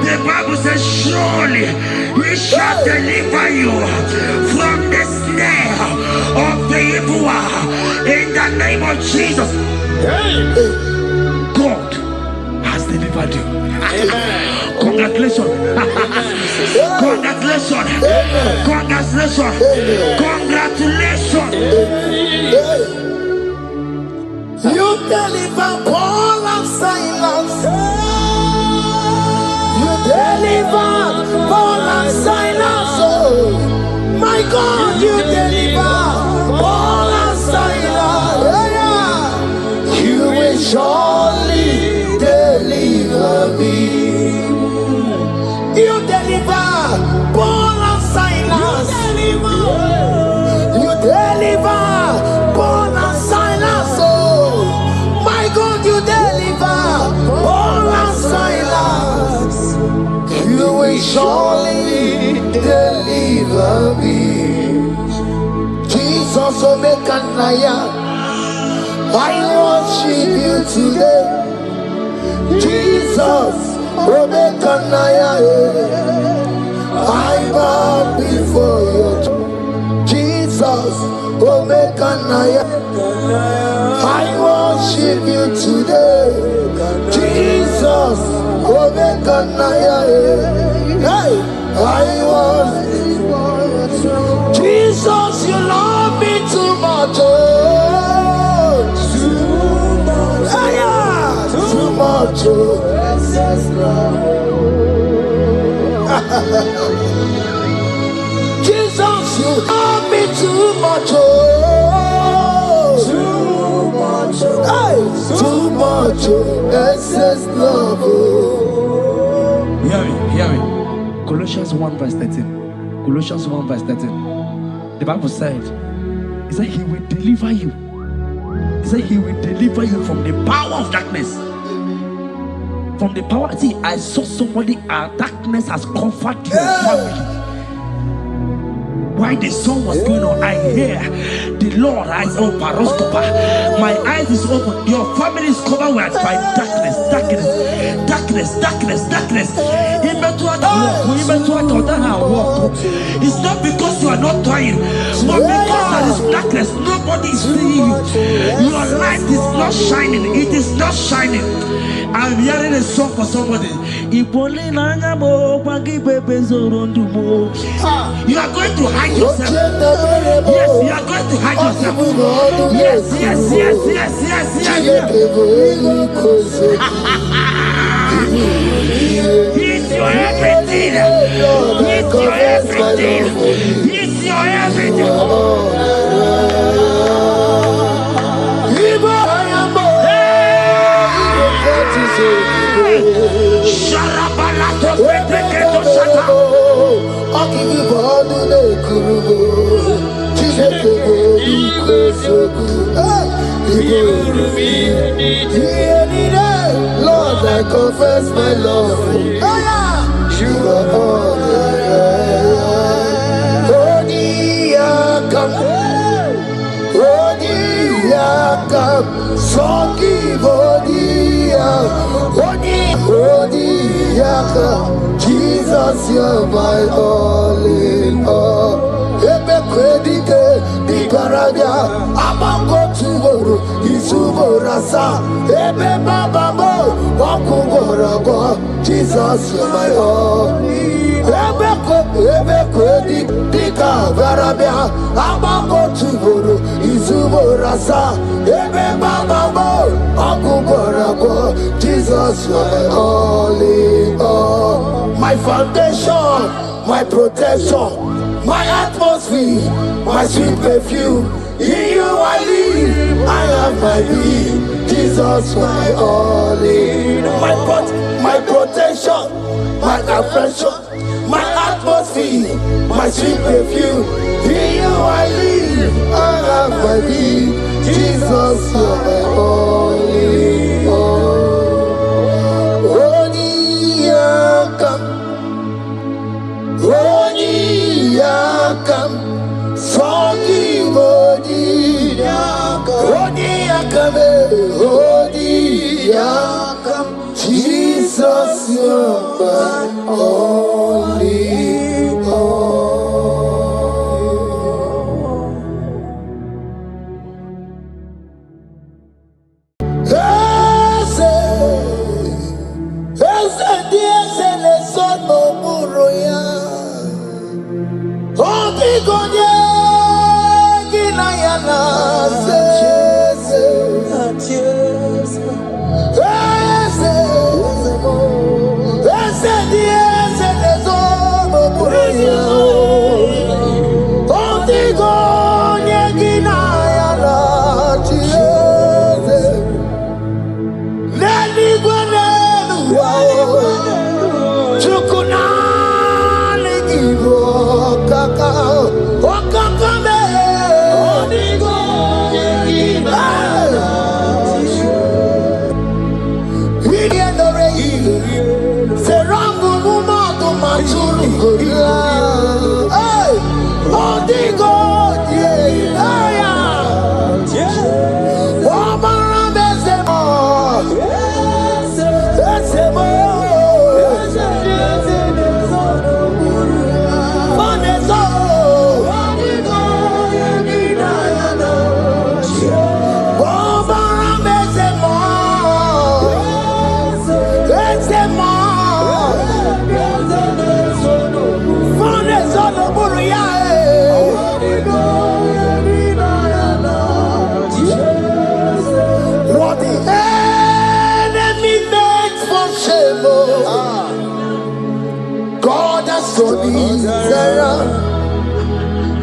the Bible says, surely He shall deliver you from the snare of the evil one in the name of Jesus. God has delivered you. Congratulations. Congratulations. Congratulations. Congratulations. You deliver Paul and Silas. You deliver Paul and Silas. Oh, my God, you deliver Paul and Silas. You will surely deliver me. You deliver Paul and Silas. You deliver Paul and Silas. Oh, my God, you deliver Paul and Silas. You will surely deliver me. Jesus, Omega Naya, I worship you today. Jesus, Omega Naya, I bow before you. Jesus, Omega Naya, I worship you today. Jesus, Omega Naya, hey, I worship you. Jesus, you love me too much. Oh, too much. Oh, Jesus, you love me too much. Oh, too much. Excess love. Hear me. Colossians 1 verse 13. Colossians 1 verse 13. The Bible said, he said he will deliver you. He said he will deliver you from the power of darkness. From the power. See, I saw somebody, darkness has covered your family. While the song was going on, I hear the Lord eyes open, paroscopa. My eyes is open. Your family is covered by darkness. It's not because you are not trying, but because there is darkness. Nobody is seeing you. Your light is not shining. It is not shining. I'm hearing a song for somebody. You are going to hide yourself. Yes, you are going to hide yourself. Yes. He's your everything. He's your everything. He's your everything. Lord, I confess my love. You are all Jesus, you're my all in all. Ebe kredite di karaja, amango tuboro, isuborasa. Ebe baba mo, wakugorago. Jesus, you're my all. Ebe kredite di kavarabia, amango tuboro, isuborasa. Ebe baba mo, wakugorago. Jesus, you're my all in all. My foundation, my protection, my atmosphere, my sweet perfume. In you I live, I have my being. Jesus, my all in all. My protection, my affection, my atmosphere, my sweet perfume. In you I live, I have my being. Jesus, you're my all in all. Yakam, Sogi Odi Yakam, Jesus, you're my only all. Ese Dios le sono buroya.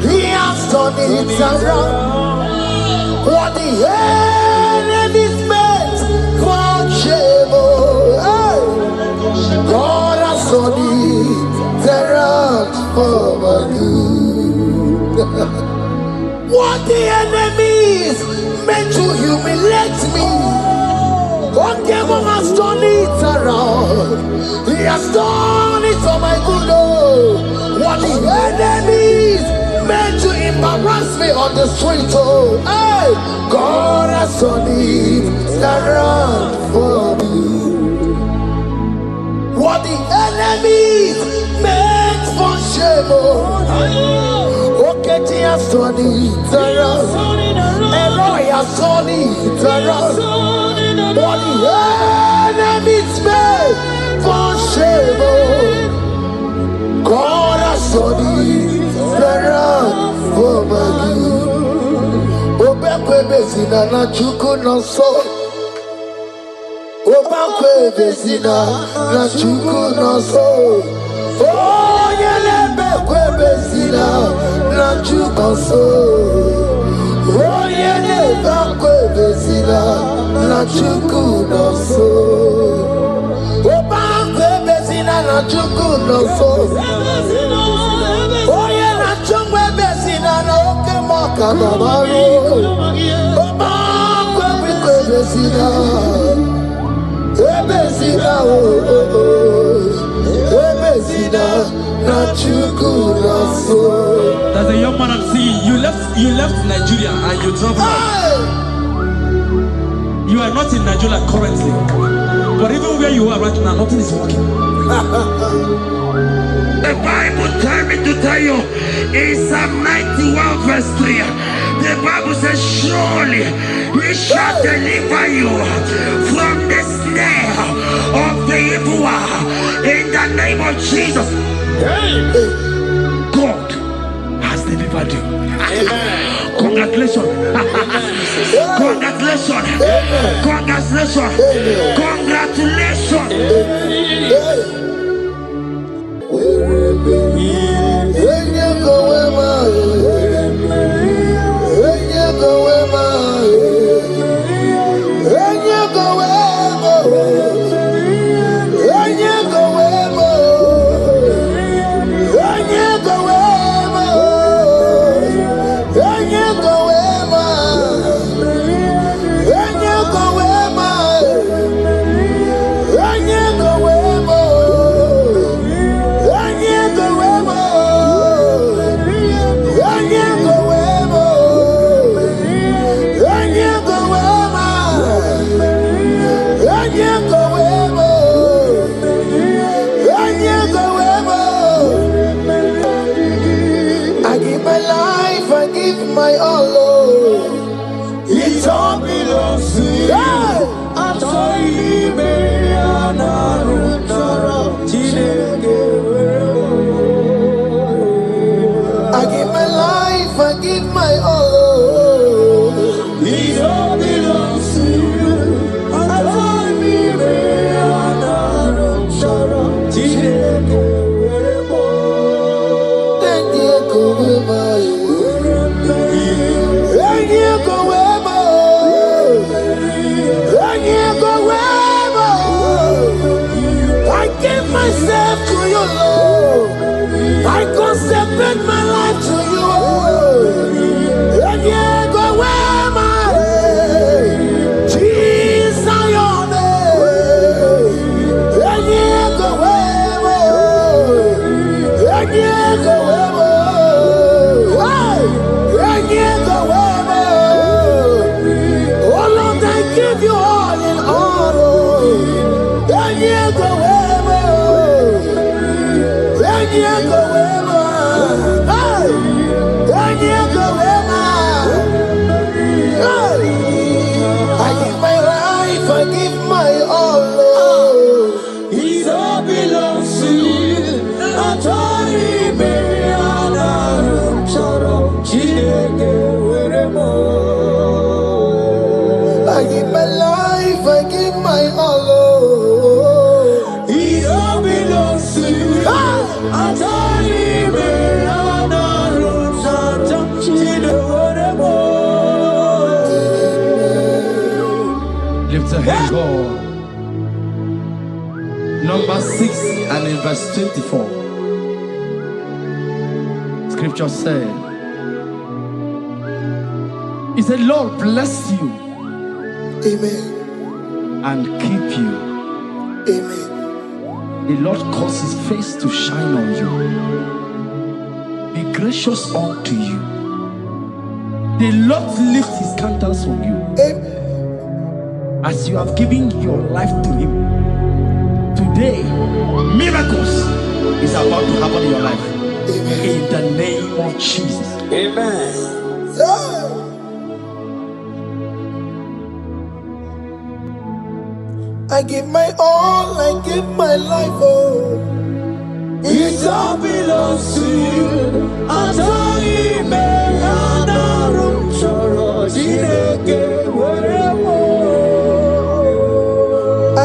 He has done it around. What the enemy's meant for shame, hey. God has done it around for my good. What the enemy's meant to humiliate me, what devil has done it around. He has done it for my good. What the enemies meant to embarrass me on the street, oh, hey, God has done it around for me. What the enemies meant for shame, oh, okay, He has done it around. Elroy has done it around. What the enemies meant for shame, oh, God has done it around for my good. Obekwe bezina na chuku no so. Obekwe bezina na chuku no so. Oh, yelebekwe bezina na chuku no so. Oh, yelebekwe bezina na chuku no so. Obekwe bezina na chuku no so. Oh, yeah, na chungwe bezina na oke moka babaru. Obekwe bezina, bezina bezina na chuku no so. There's a young man I'm seeing. You left Nigeria and you traveled. You are not in Nigeria currently, but even where you are right now, nothing is working. The Bible tells me to tell you in Psalm 91 verse 3, the Bible says, surely He shall deliver you from the snare of the evil one in the name of Jesus. God has delivered you. Congratulations. Congratulations. Congratulations. Congratulations. Number 6 and in verse 24. Scripture said, He said, Lord bless you. Amen. And keep you. Amen. The Lord cause His face to shine on you. Be gracious unto you. The Lord lift His countenance on you. Amen. As you have given your life to Him, today, miracles is about to happen in your life. Amen. In the name of Jesus. Amen. Yeah. I give my all, I give my life, oh. It all belongs to you. I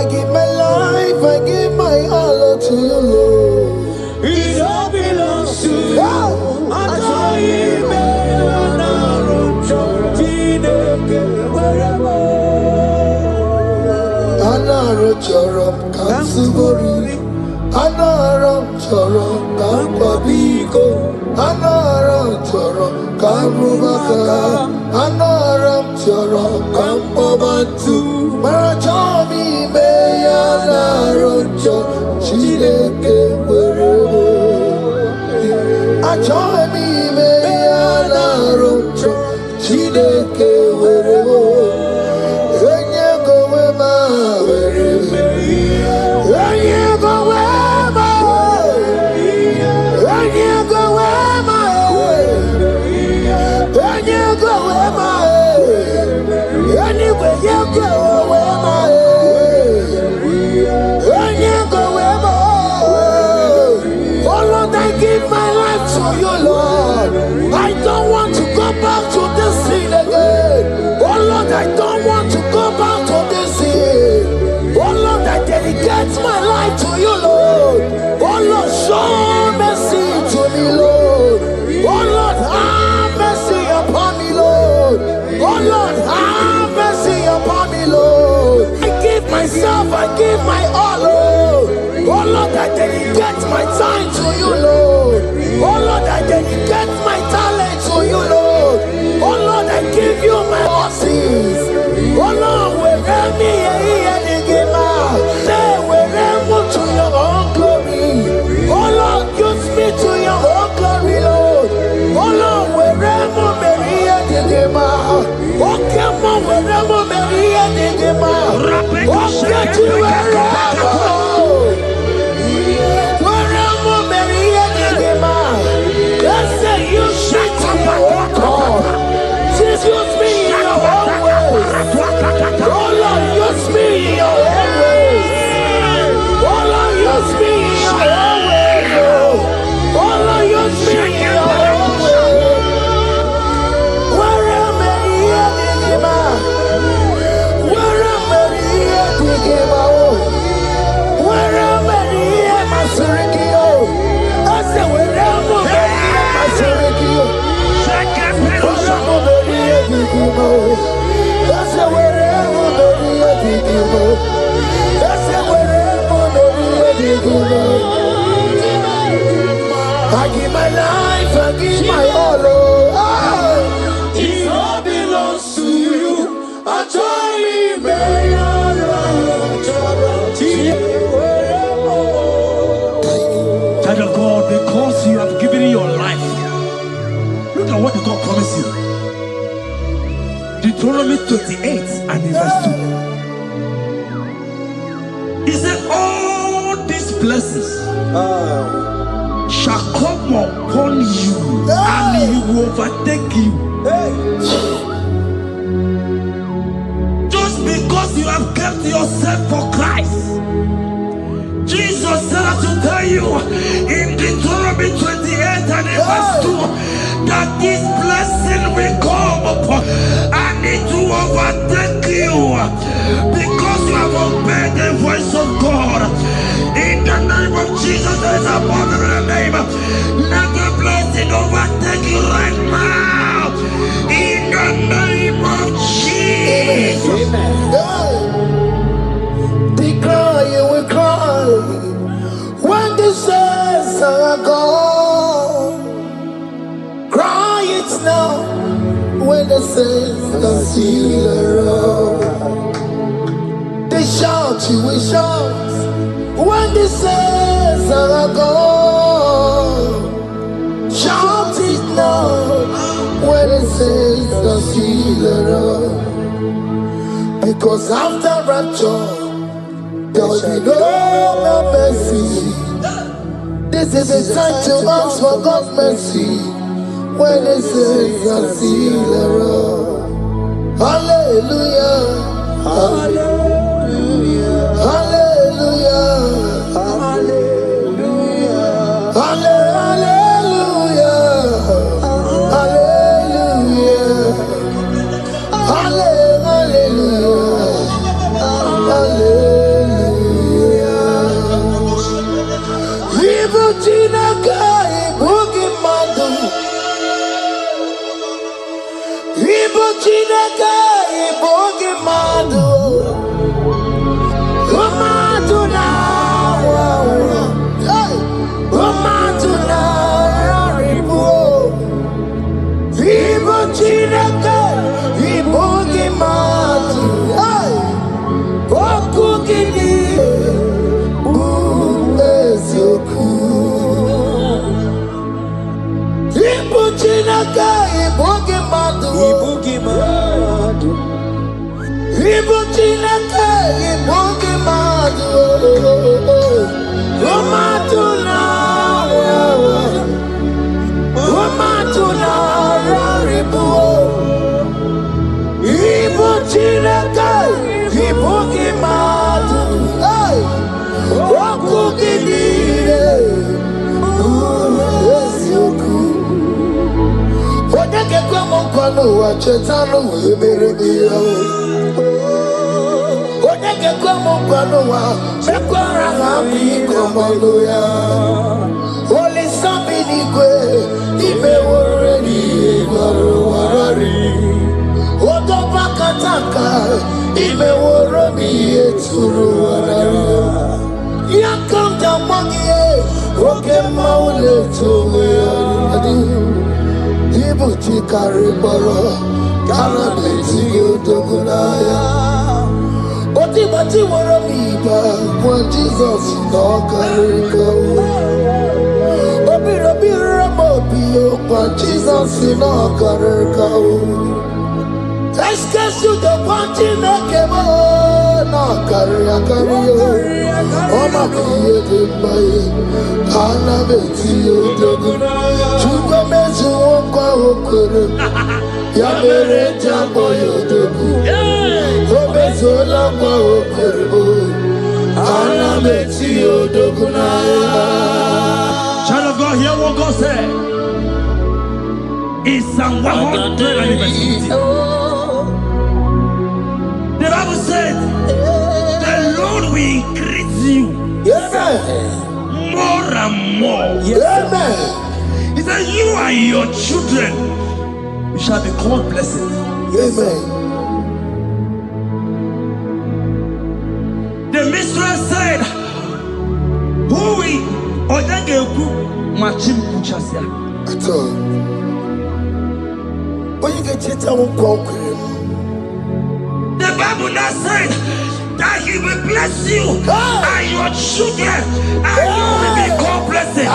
give my life, I give my all to you, Lord. It all belongs to you. Anaram chorom kansubori, anaram chorom kampabiko, anaram chorom kampubaka, anaram chorom kampabantu. Marachomi me anaram chorom chideke werebo. Achomi me anaram chorom chideke werebo. I don't want to go back to this sin again. Oh Lord, I don't want to go back to this sin. Oh Lord, I dedicate my life to you, Lord. Oh Lord, show mercy to me, Lord. Oh Lord, have mercy upon me, Lord. Oh Lord, have mercy upon me, Lord. I give myself, I give my all, Lord. Oh Lord, I dedicate my time to you, Lord. Oh Lord, I dedicate my talent to you, Lord. Oh Lord, I give you my horses. Oh Lord, wherever me and the gamer, say wherever to your own glory. Oh Lord, use me to your own glory, Lord. Oh Lord, wherever me and the gamer, oh come on, wherever me and the gamer, oh get to wherever. Use me in your own ways. Oh Lord, use me in your own ways. Oh Lord, use me in your own ways. Oh Lord, use me in your own ways. Where am I here, Digima? Where am I here, Digima? Where am I here, Masurikio? I said, where am I here, Masurikio? That's the way I give my life, I give my all. It all belongs to you. I try Child of God, because you have given your life, look at what God promised you. Deuteronomy 28 and in verse 2. He said, all these blessings shall come upon you and he will overtake you. Just because you have kept yourself for Christ. Jesus said to tell you in Deuteronomy 28 and in verse 2 that this blessing will come upon and it will overtake you because you have obeyed the voice of God. In the name of Jesus, there is above every name. Let the blessing overtake you right now. In the name of Jesus. Amen. They cry, you will cry. saints are still around. They shout, you will shout. When the saints are gone, shout it now. When the saints are still around. Because after rapture, there will be no more mercy. This is the time to ask for God's mercy. When the saints are still around. Hallelujah. Hallelujah. Hallelujah. Hallelujah. Hallelujah. Hallelujah. Hallelujah. Hallelujah. Ibutina kai bugi madu. Ibutina kai bugi madu. Umatuna, hey, umatuna ribu. Ibutina kai bugi madu. Hey, okugini bu ezoku. Ibutina kai bugi madu. Ibugi madu. Ibutina kai bugi madu. Umatuna, umatuna ribu. Ibutina kai bugi madu. Hey, okugini bu ezoku. Odeke kwa mkono wa chetano wemerebia. Odeke kwa mkono wa mekwara hapi komando ya. Holy Sabini kwe ibe woredi warari. Odoba kataka ibe worobi eturu warari. Yakonda mwangie oke maule towe adi. Ibuti kariboro kara beti odogunaya. Oti bati woro miba kwa Jesus no kariko. Obi ramo biyo kwa Jesus no kariko. Eskesu do panti mekebo no kariya kariyo. Oma kiye de baye kana beti odogunaya. Chuko mezu okwa okoro. Ya mere jambo yodogu. Obezola kwa okoro. Ana beti odogunaya. Child of God, hear what God said. In Psalm 100. The Bible said, the Lord will increase you more and more. Amen. He said, you and your children, you shall be called blessed. Amen. The mistress said, who will Odageku Machim Kuchasia? At all. When you get it, I won't conquer him. The Bible now said that he will bless you and your children, and you will be called blessed.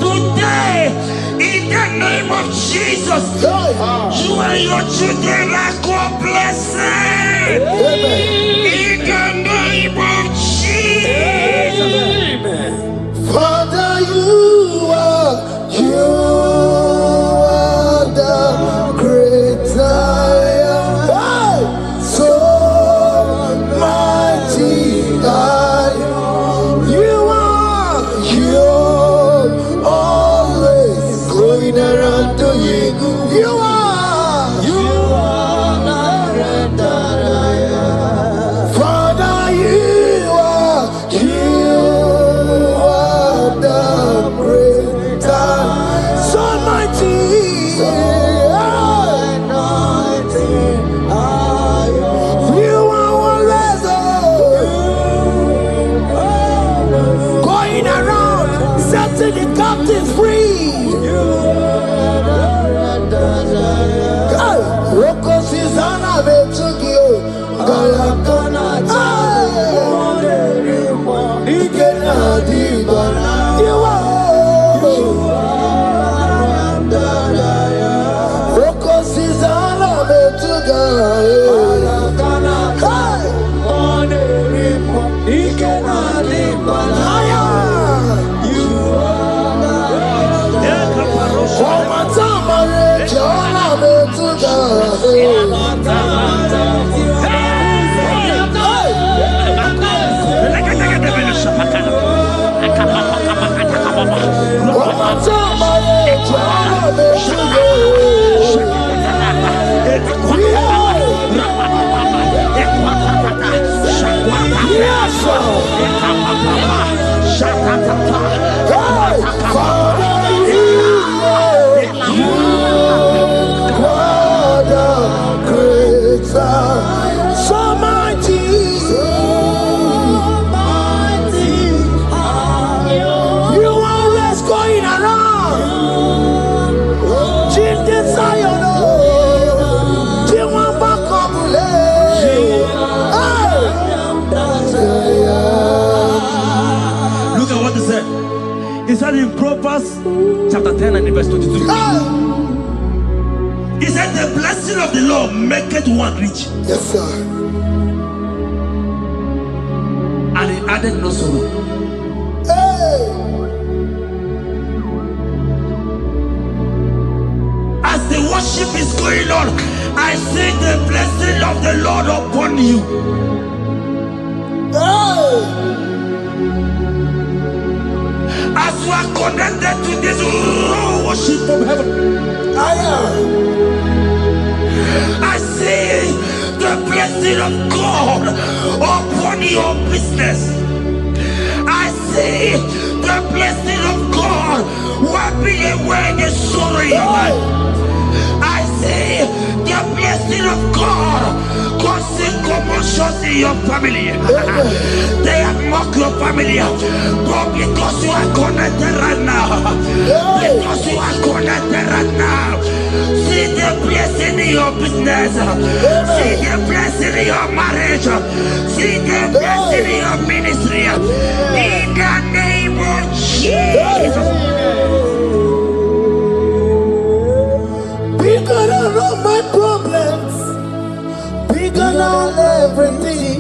Today, in the name of Jesus, you and your children are called blessed. In the name of Jesus. Father, you are the great I am. So mighty I am. You are always going around doing. You are not He said in Proverbs chapter 10 and verse 22. He said the blessing of the Lord maketh one rich. Yes, sir. And he added no sorrow. Hey. As the worship is going on, I see the blessing of the Lord upon you. Hey. As you are connected to this raw worship from heaven, I see the blessing of God upon your business. I see the blessing of God wiping away the sorrow in your life. I see the blessing of God causing commotions in your family. They have mocked your family, but because you are connected right now, because you are connected right now, see the blessing in your business, see the blessing in your marriage, see the blessing in your ministry. In the name of Jesus. Bigger than all my problems, bigger than everything.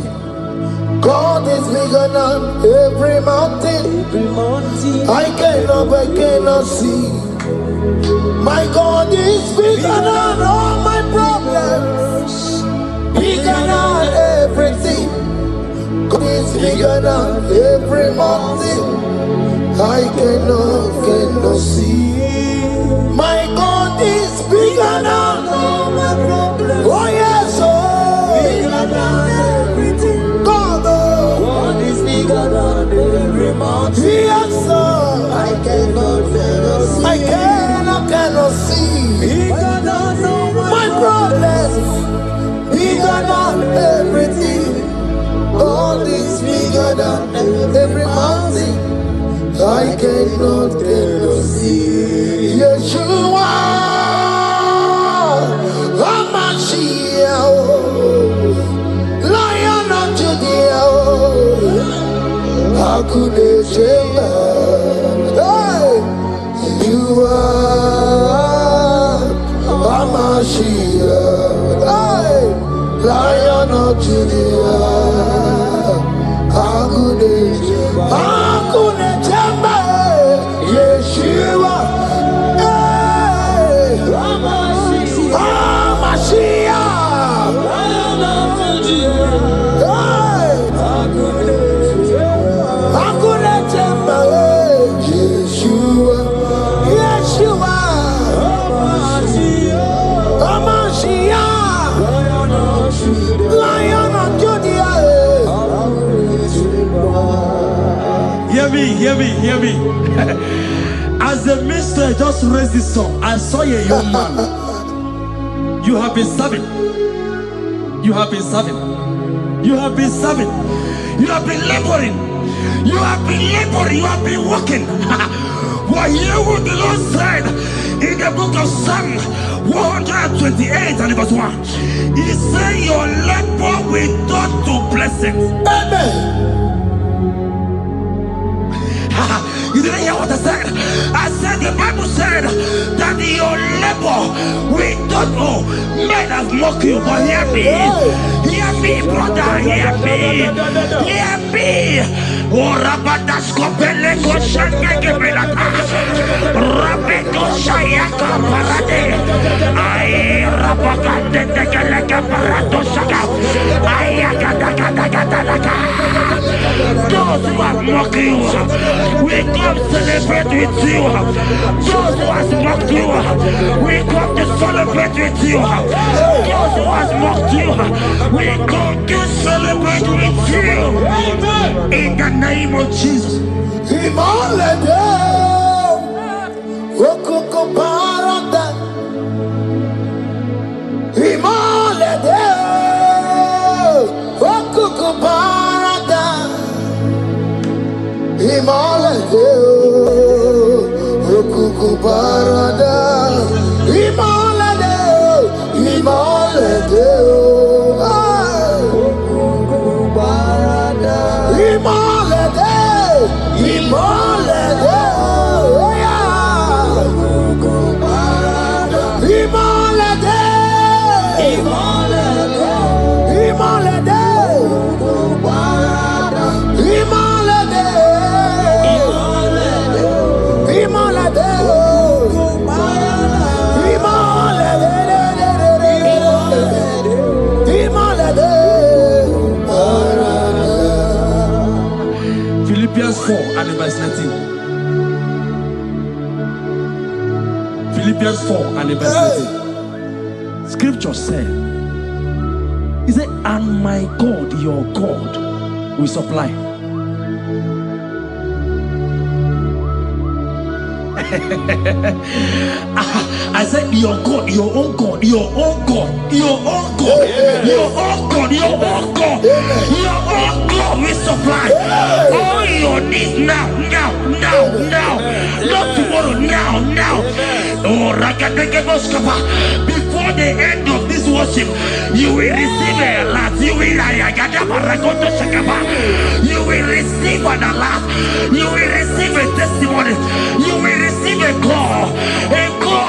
God is bigger than every mountain. I cannot see. My God is bigger than all my problems, bigger than everything. God is bigger than every mountain. I cannot see. My God is bigger than all my problems. Oh yes, oh, bigger than everything. God is bigger than every mountain. Yes, sir. I cannot see. I cannot see. Bigger than all my problems. Bigger than everything. God is bigger than every mountain. I cannot see. Yeshua, Hamashiach, Lion of Judea, Hakudeshema. Hey, you are Hamashiach, hey, Lion of Judea, Hakudeshema. Yeshua, hey, Hamashiach, hey, Hakunechema, Yeshua, Yeshua, Hamashiach, Lion of Judea. Hear me. As the minister just raised this song, I saw a young man. You have been serving. You have been serving. You have been serving. You have been laboring. You have been laboring. You have been working. What hear what the Lord said in the book of Psalm 128 and verse 1. He said your labor will blessings. Amen. You didn't hear what I said? I said the Bible said that your labor, we don't know, men have mocked you, but hear me. Hear me, brother, hear me. Hear me. Oh, Rabadasko Peleko Shangeke Belata. Rabeko Shayaka Parade. I Rabakande Tekeleka Parato Shaka. Ayakadakadakadaka. Those who have mocked you, we come celebrate with you. Those who has mocked you, we come to celebrate with you. Those who has mocked you, we come to celebrate with you. In the name of Jesus. Imolede, okoko parada. Imolede, okoko parada. Imolede, okoko parada. Imolede, imolede, okoko parada. Imolede, imolede, oh yeah. Okoko parada. Imolede, imolede, imolede, okoko parada. Imolede, imolede, imolede, okoko parada. Imolede, parada. Philippians 4 and verse 19. Philippians 4 and verse 19. Scripture said, he said, and my God, your God, will supply. I said, your God, your own God, your own God, your own God, your own God, your own God, your own God will supply all your needs now, now, now, now, not tomorrow, now, now. Oh, before the end of this worship, you will receive a lot. You will receive an alert. You will receive a testimony. You will receive a call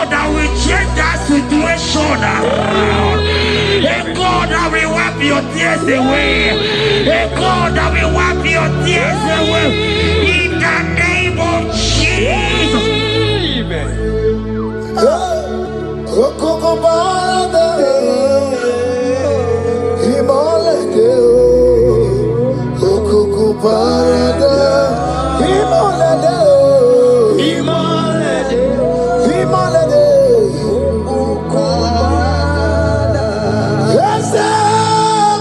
that will change that situation around. A God that will wipe your tears away. A God that will wipe your tears away. In the name of Jesus. Okoko parada. Imolede, okoko parada. Imolede, imolede, imolede, okoko parada. Yes,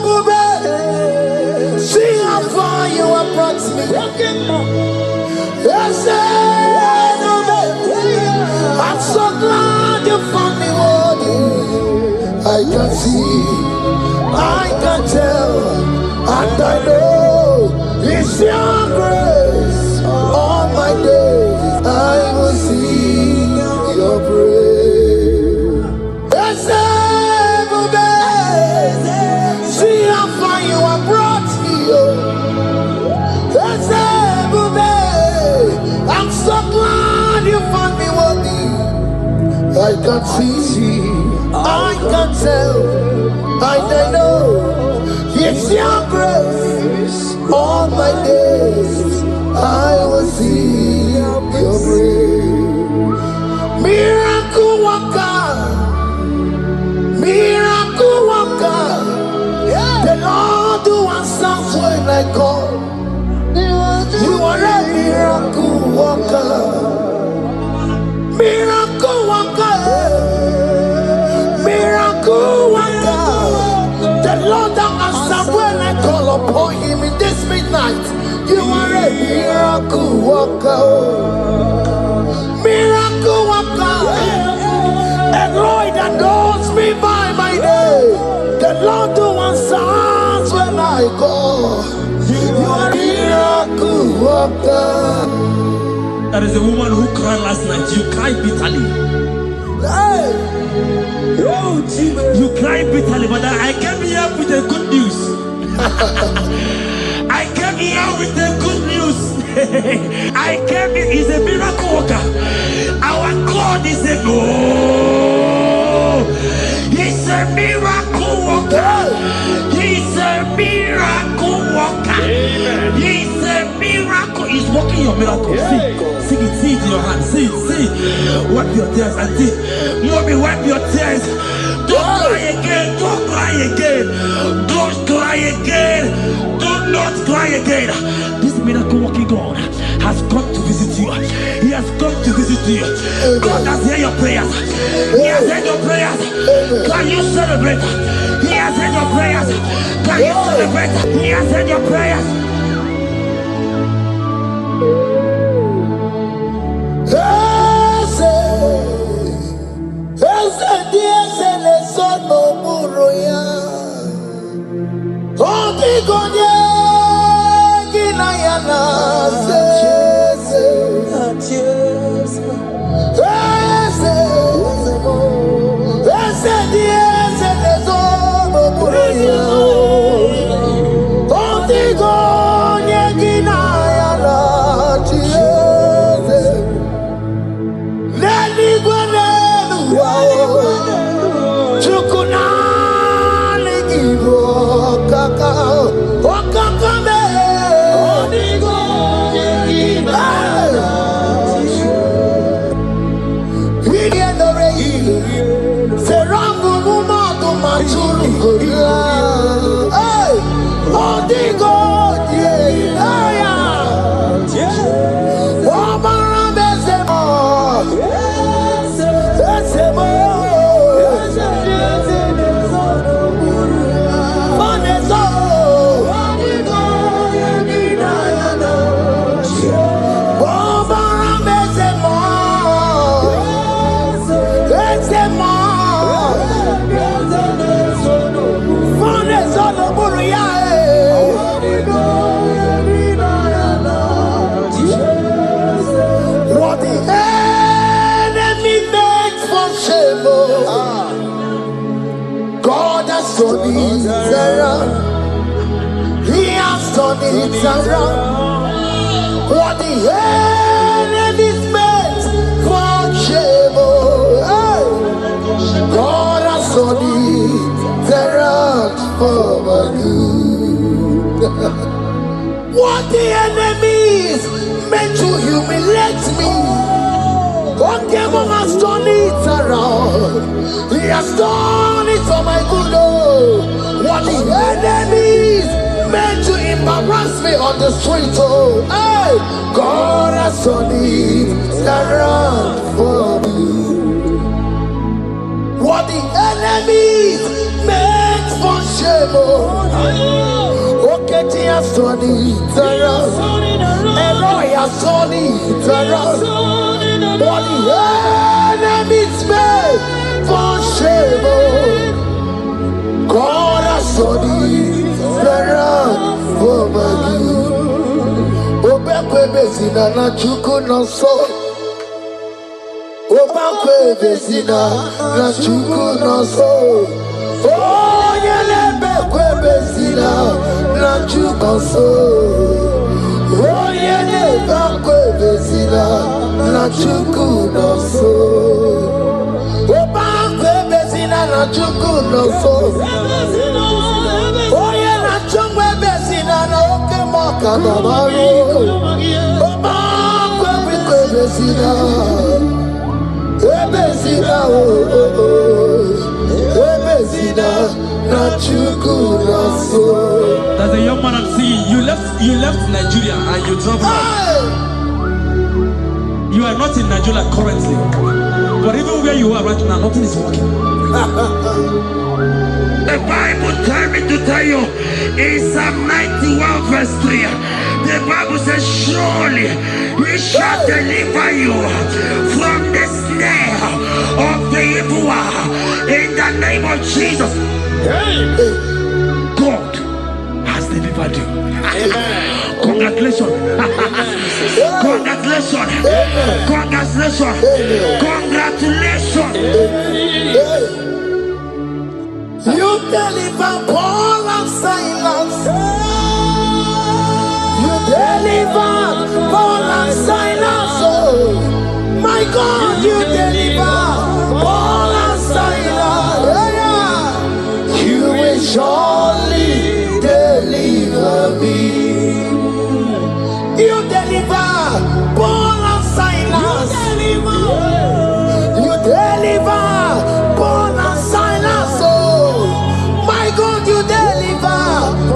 Bube, see how far you have brought me. Yes, I'm so glad you found me worthy. I can see, I can tell, and I know it's your grace. All my days I will sing your praise. Yes, everybody, see how far you have brought me. Yes, everybody, I'm so glad you found me worthy. I can see, I can tell, I know it's your grace. All my days I will see your grace. Miracle worker, miracle worker. The Lord who answers when I call. You are a miracle worker. Miracle worker, miracle worker. The Lord that answers when I call upon him in this midnight. You are a miracle worker. Miracle worker. And Lord that knows me by my name. The Lord who answers when I call. You are a miracle worker. There is a woman who cried last night. You cried bitterly. Hey. You cried bitterly, but I came here with the good news. I came in, he's a miracle worker. Our God is a he's a miracle worker. He's a miracle worker. He's a miracle. He's working your miracle. See it in your hand. See. Wipe your tears and see. Mommy, wipe your tears. Don't cry again. Don't cry again. Don't cry again. Do not cry again. This miracle working God has come to visit you. He has come to visit you. God has heard your prayers. He has heard your prayers. Can you celebrate? He has heard your prayers. Can you celebrate? He has heard your prayers. He has done it around. What the enemy's meant for shame. God has done it around for my good. What the enemy's meant to humiliate me, God has done it around. He has done it for my good. What the enemies meant to embarrass me on the street, hey, God has done it around for me. What the enemies meant for shame, okay, He has done it around. Eloi has done it around. What the enemies meant for shame, God has done it around for my good. Obekwe bezina na chuku no so. Obekwe bezina na chuku no so. Oh, yelebekwe bezina na chuku no so. Oh, yelebekwe bezina na chuku no so. Obekwe bezina na chuku no so. Oh, yeah, na chungwe bezina na oke moka na baro. Obekwe bezina. Ebezina Ebezina na chuku na so. There's a young man I'm seeing. You left Nigeria and you traveled out. You are not in Nigeria currently, but even where you are right now, nothing is working. The Bible tells me to tell you in Psalm 91 verse 3, the Bible says, surely He shall deliver you from the snare of the evil one. In the name of Jesus, God has delivered you. Congratulations. Congratulations. Congratulations. Congratulations. You deliver Paul and Silas. You deliver Paul God, you deliver Paul and Silas. You will surely deliver me. You deliver Paul and Silas. You deliver Paul and Silas. Oh, my God, you deliver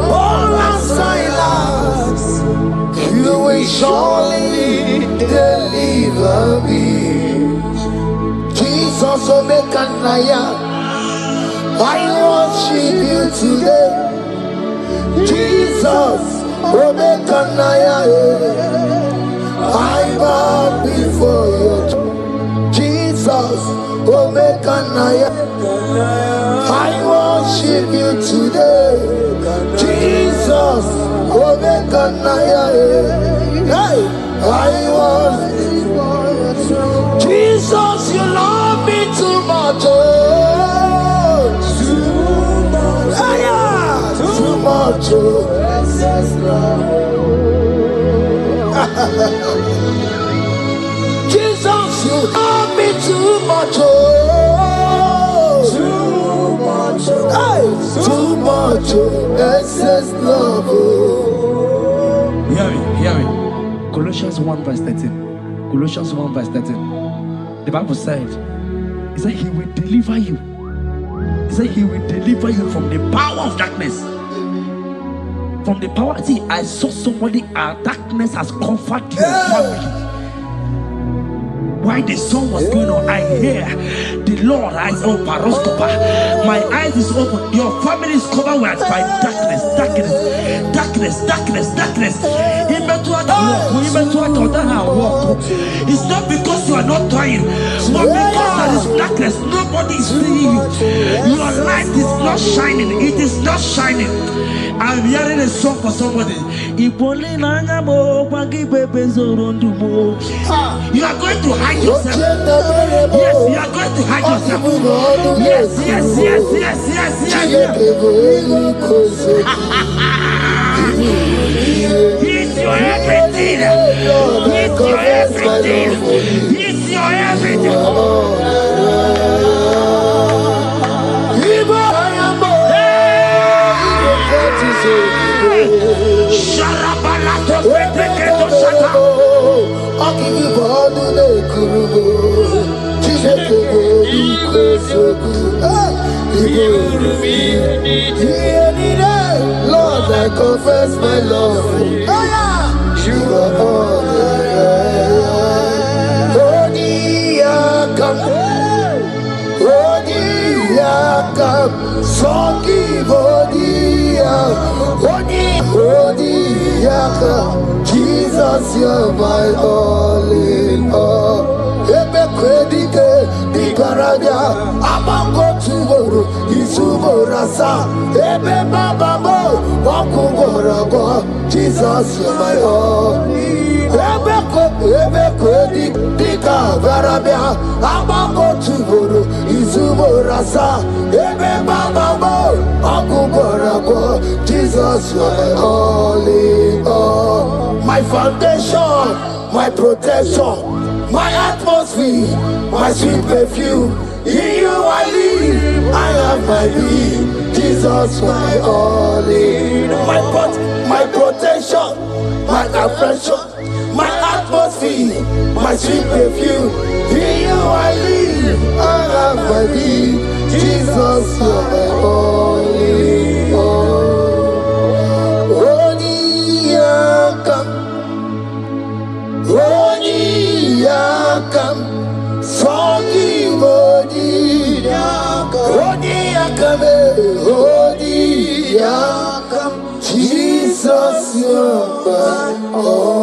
Paul and Silas. You will surely deliver me. Jesus, Omekanaya, I worship you today. Jesus, Omekanaya, I bow before you. Jesus, Omekanaya, I worship you today. Jesus, Omekanaya, hey, I worship you. Jesus, you love me too much. Oh, too much. Yeah, too much. Oh. Jesus, you love me too much. Oh, too much. Hey, too much. Excess love. Oh. Hear me. Colossians 1 verse 13. Colossians 1 verse 13. The Bible said, he said he will deliver you. He said he will deliver you from the power of darkness. From the power. See, I saw somebody, darkness has covered your family. While the song was going on, I hear the Lord eyes open. My eyes is open. Your family is covered by darkness. It's not because you are not trying, but because there is darkness. Nobody is seeing you. Your light is not shining. It is not shining. I'm hearing a song for somebody. You are going to hide yourself. Yes, you are going to hide yourself. Yes. He's your everything. He's your everything. He's your everything. Lord, I confess my love. You are all Jesus, you're my all in all. Ebe kwedike di paraga amango tuworo isumorasa ebe baba mo wakugorago. Jesus, you're my all. Ebe kwedike di paraga amango tuworo isumorasa ebe baba mo wakugorago. Jesus, you're my all in all. My foundation, my protection, my atmosphere, my sweet perfume. In you I live, I have my being. Jesus, my all in all. My protection, my affection, my atmosphere, my sweet perfume. In you I live, I have my being. Jesus, my all in all. Jesus, you're my all.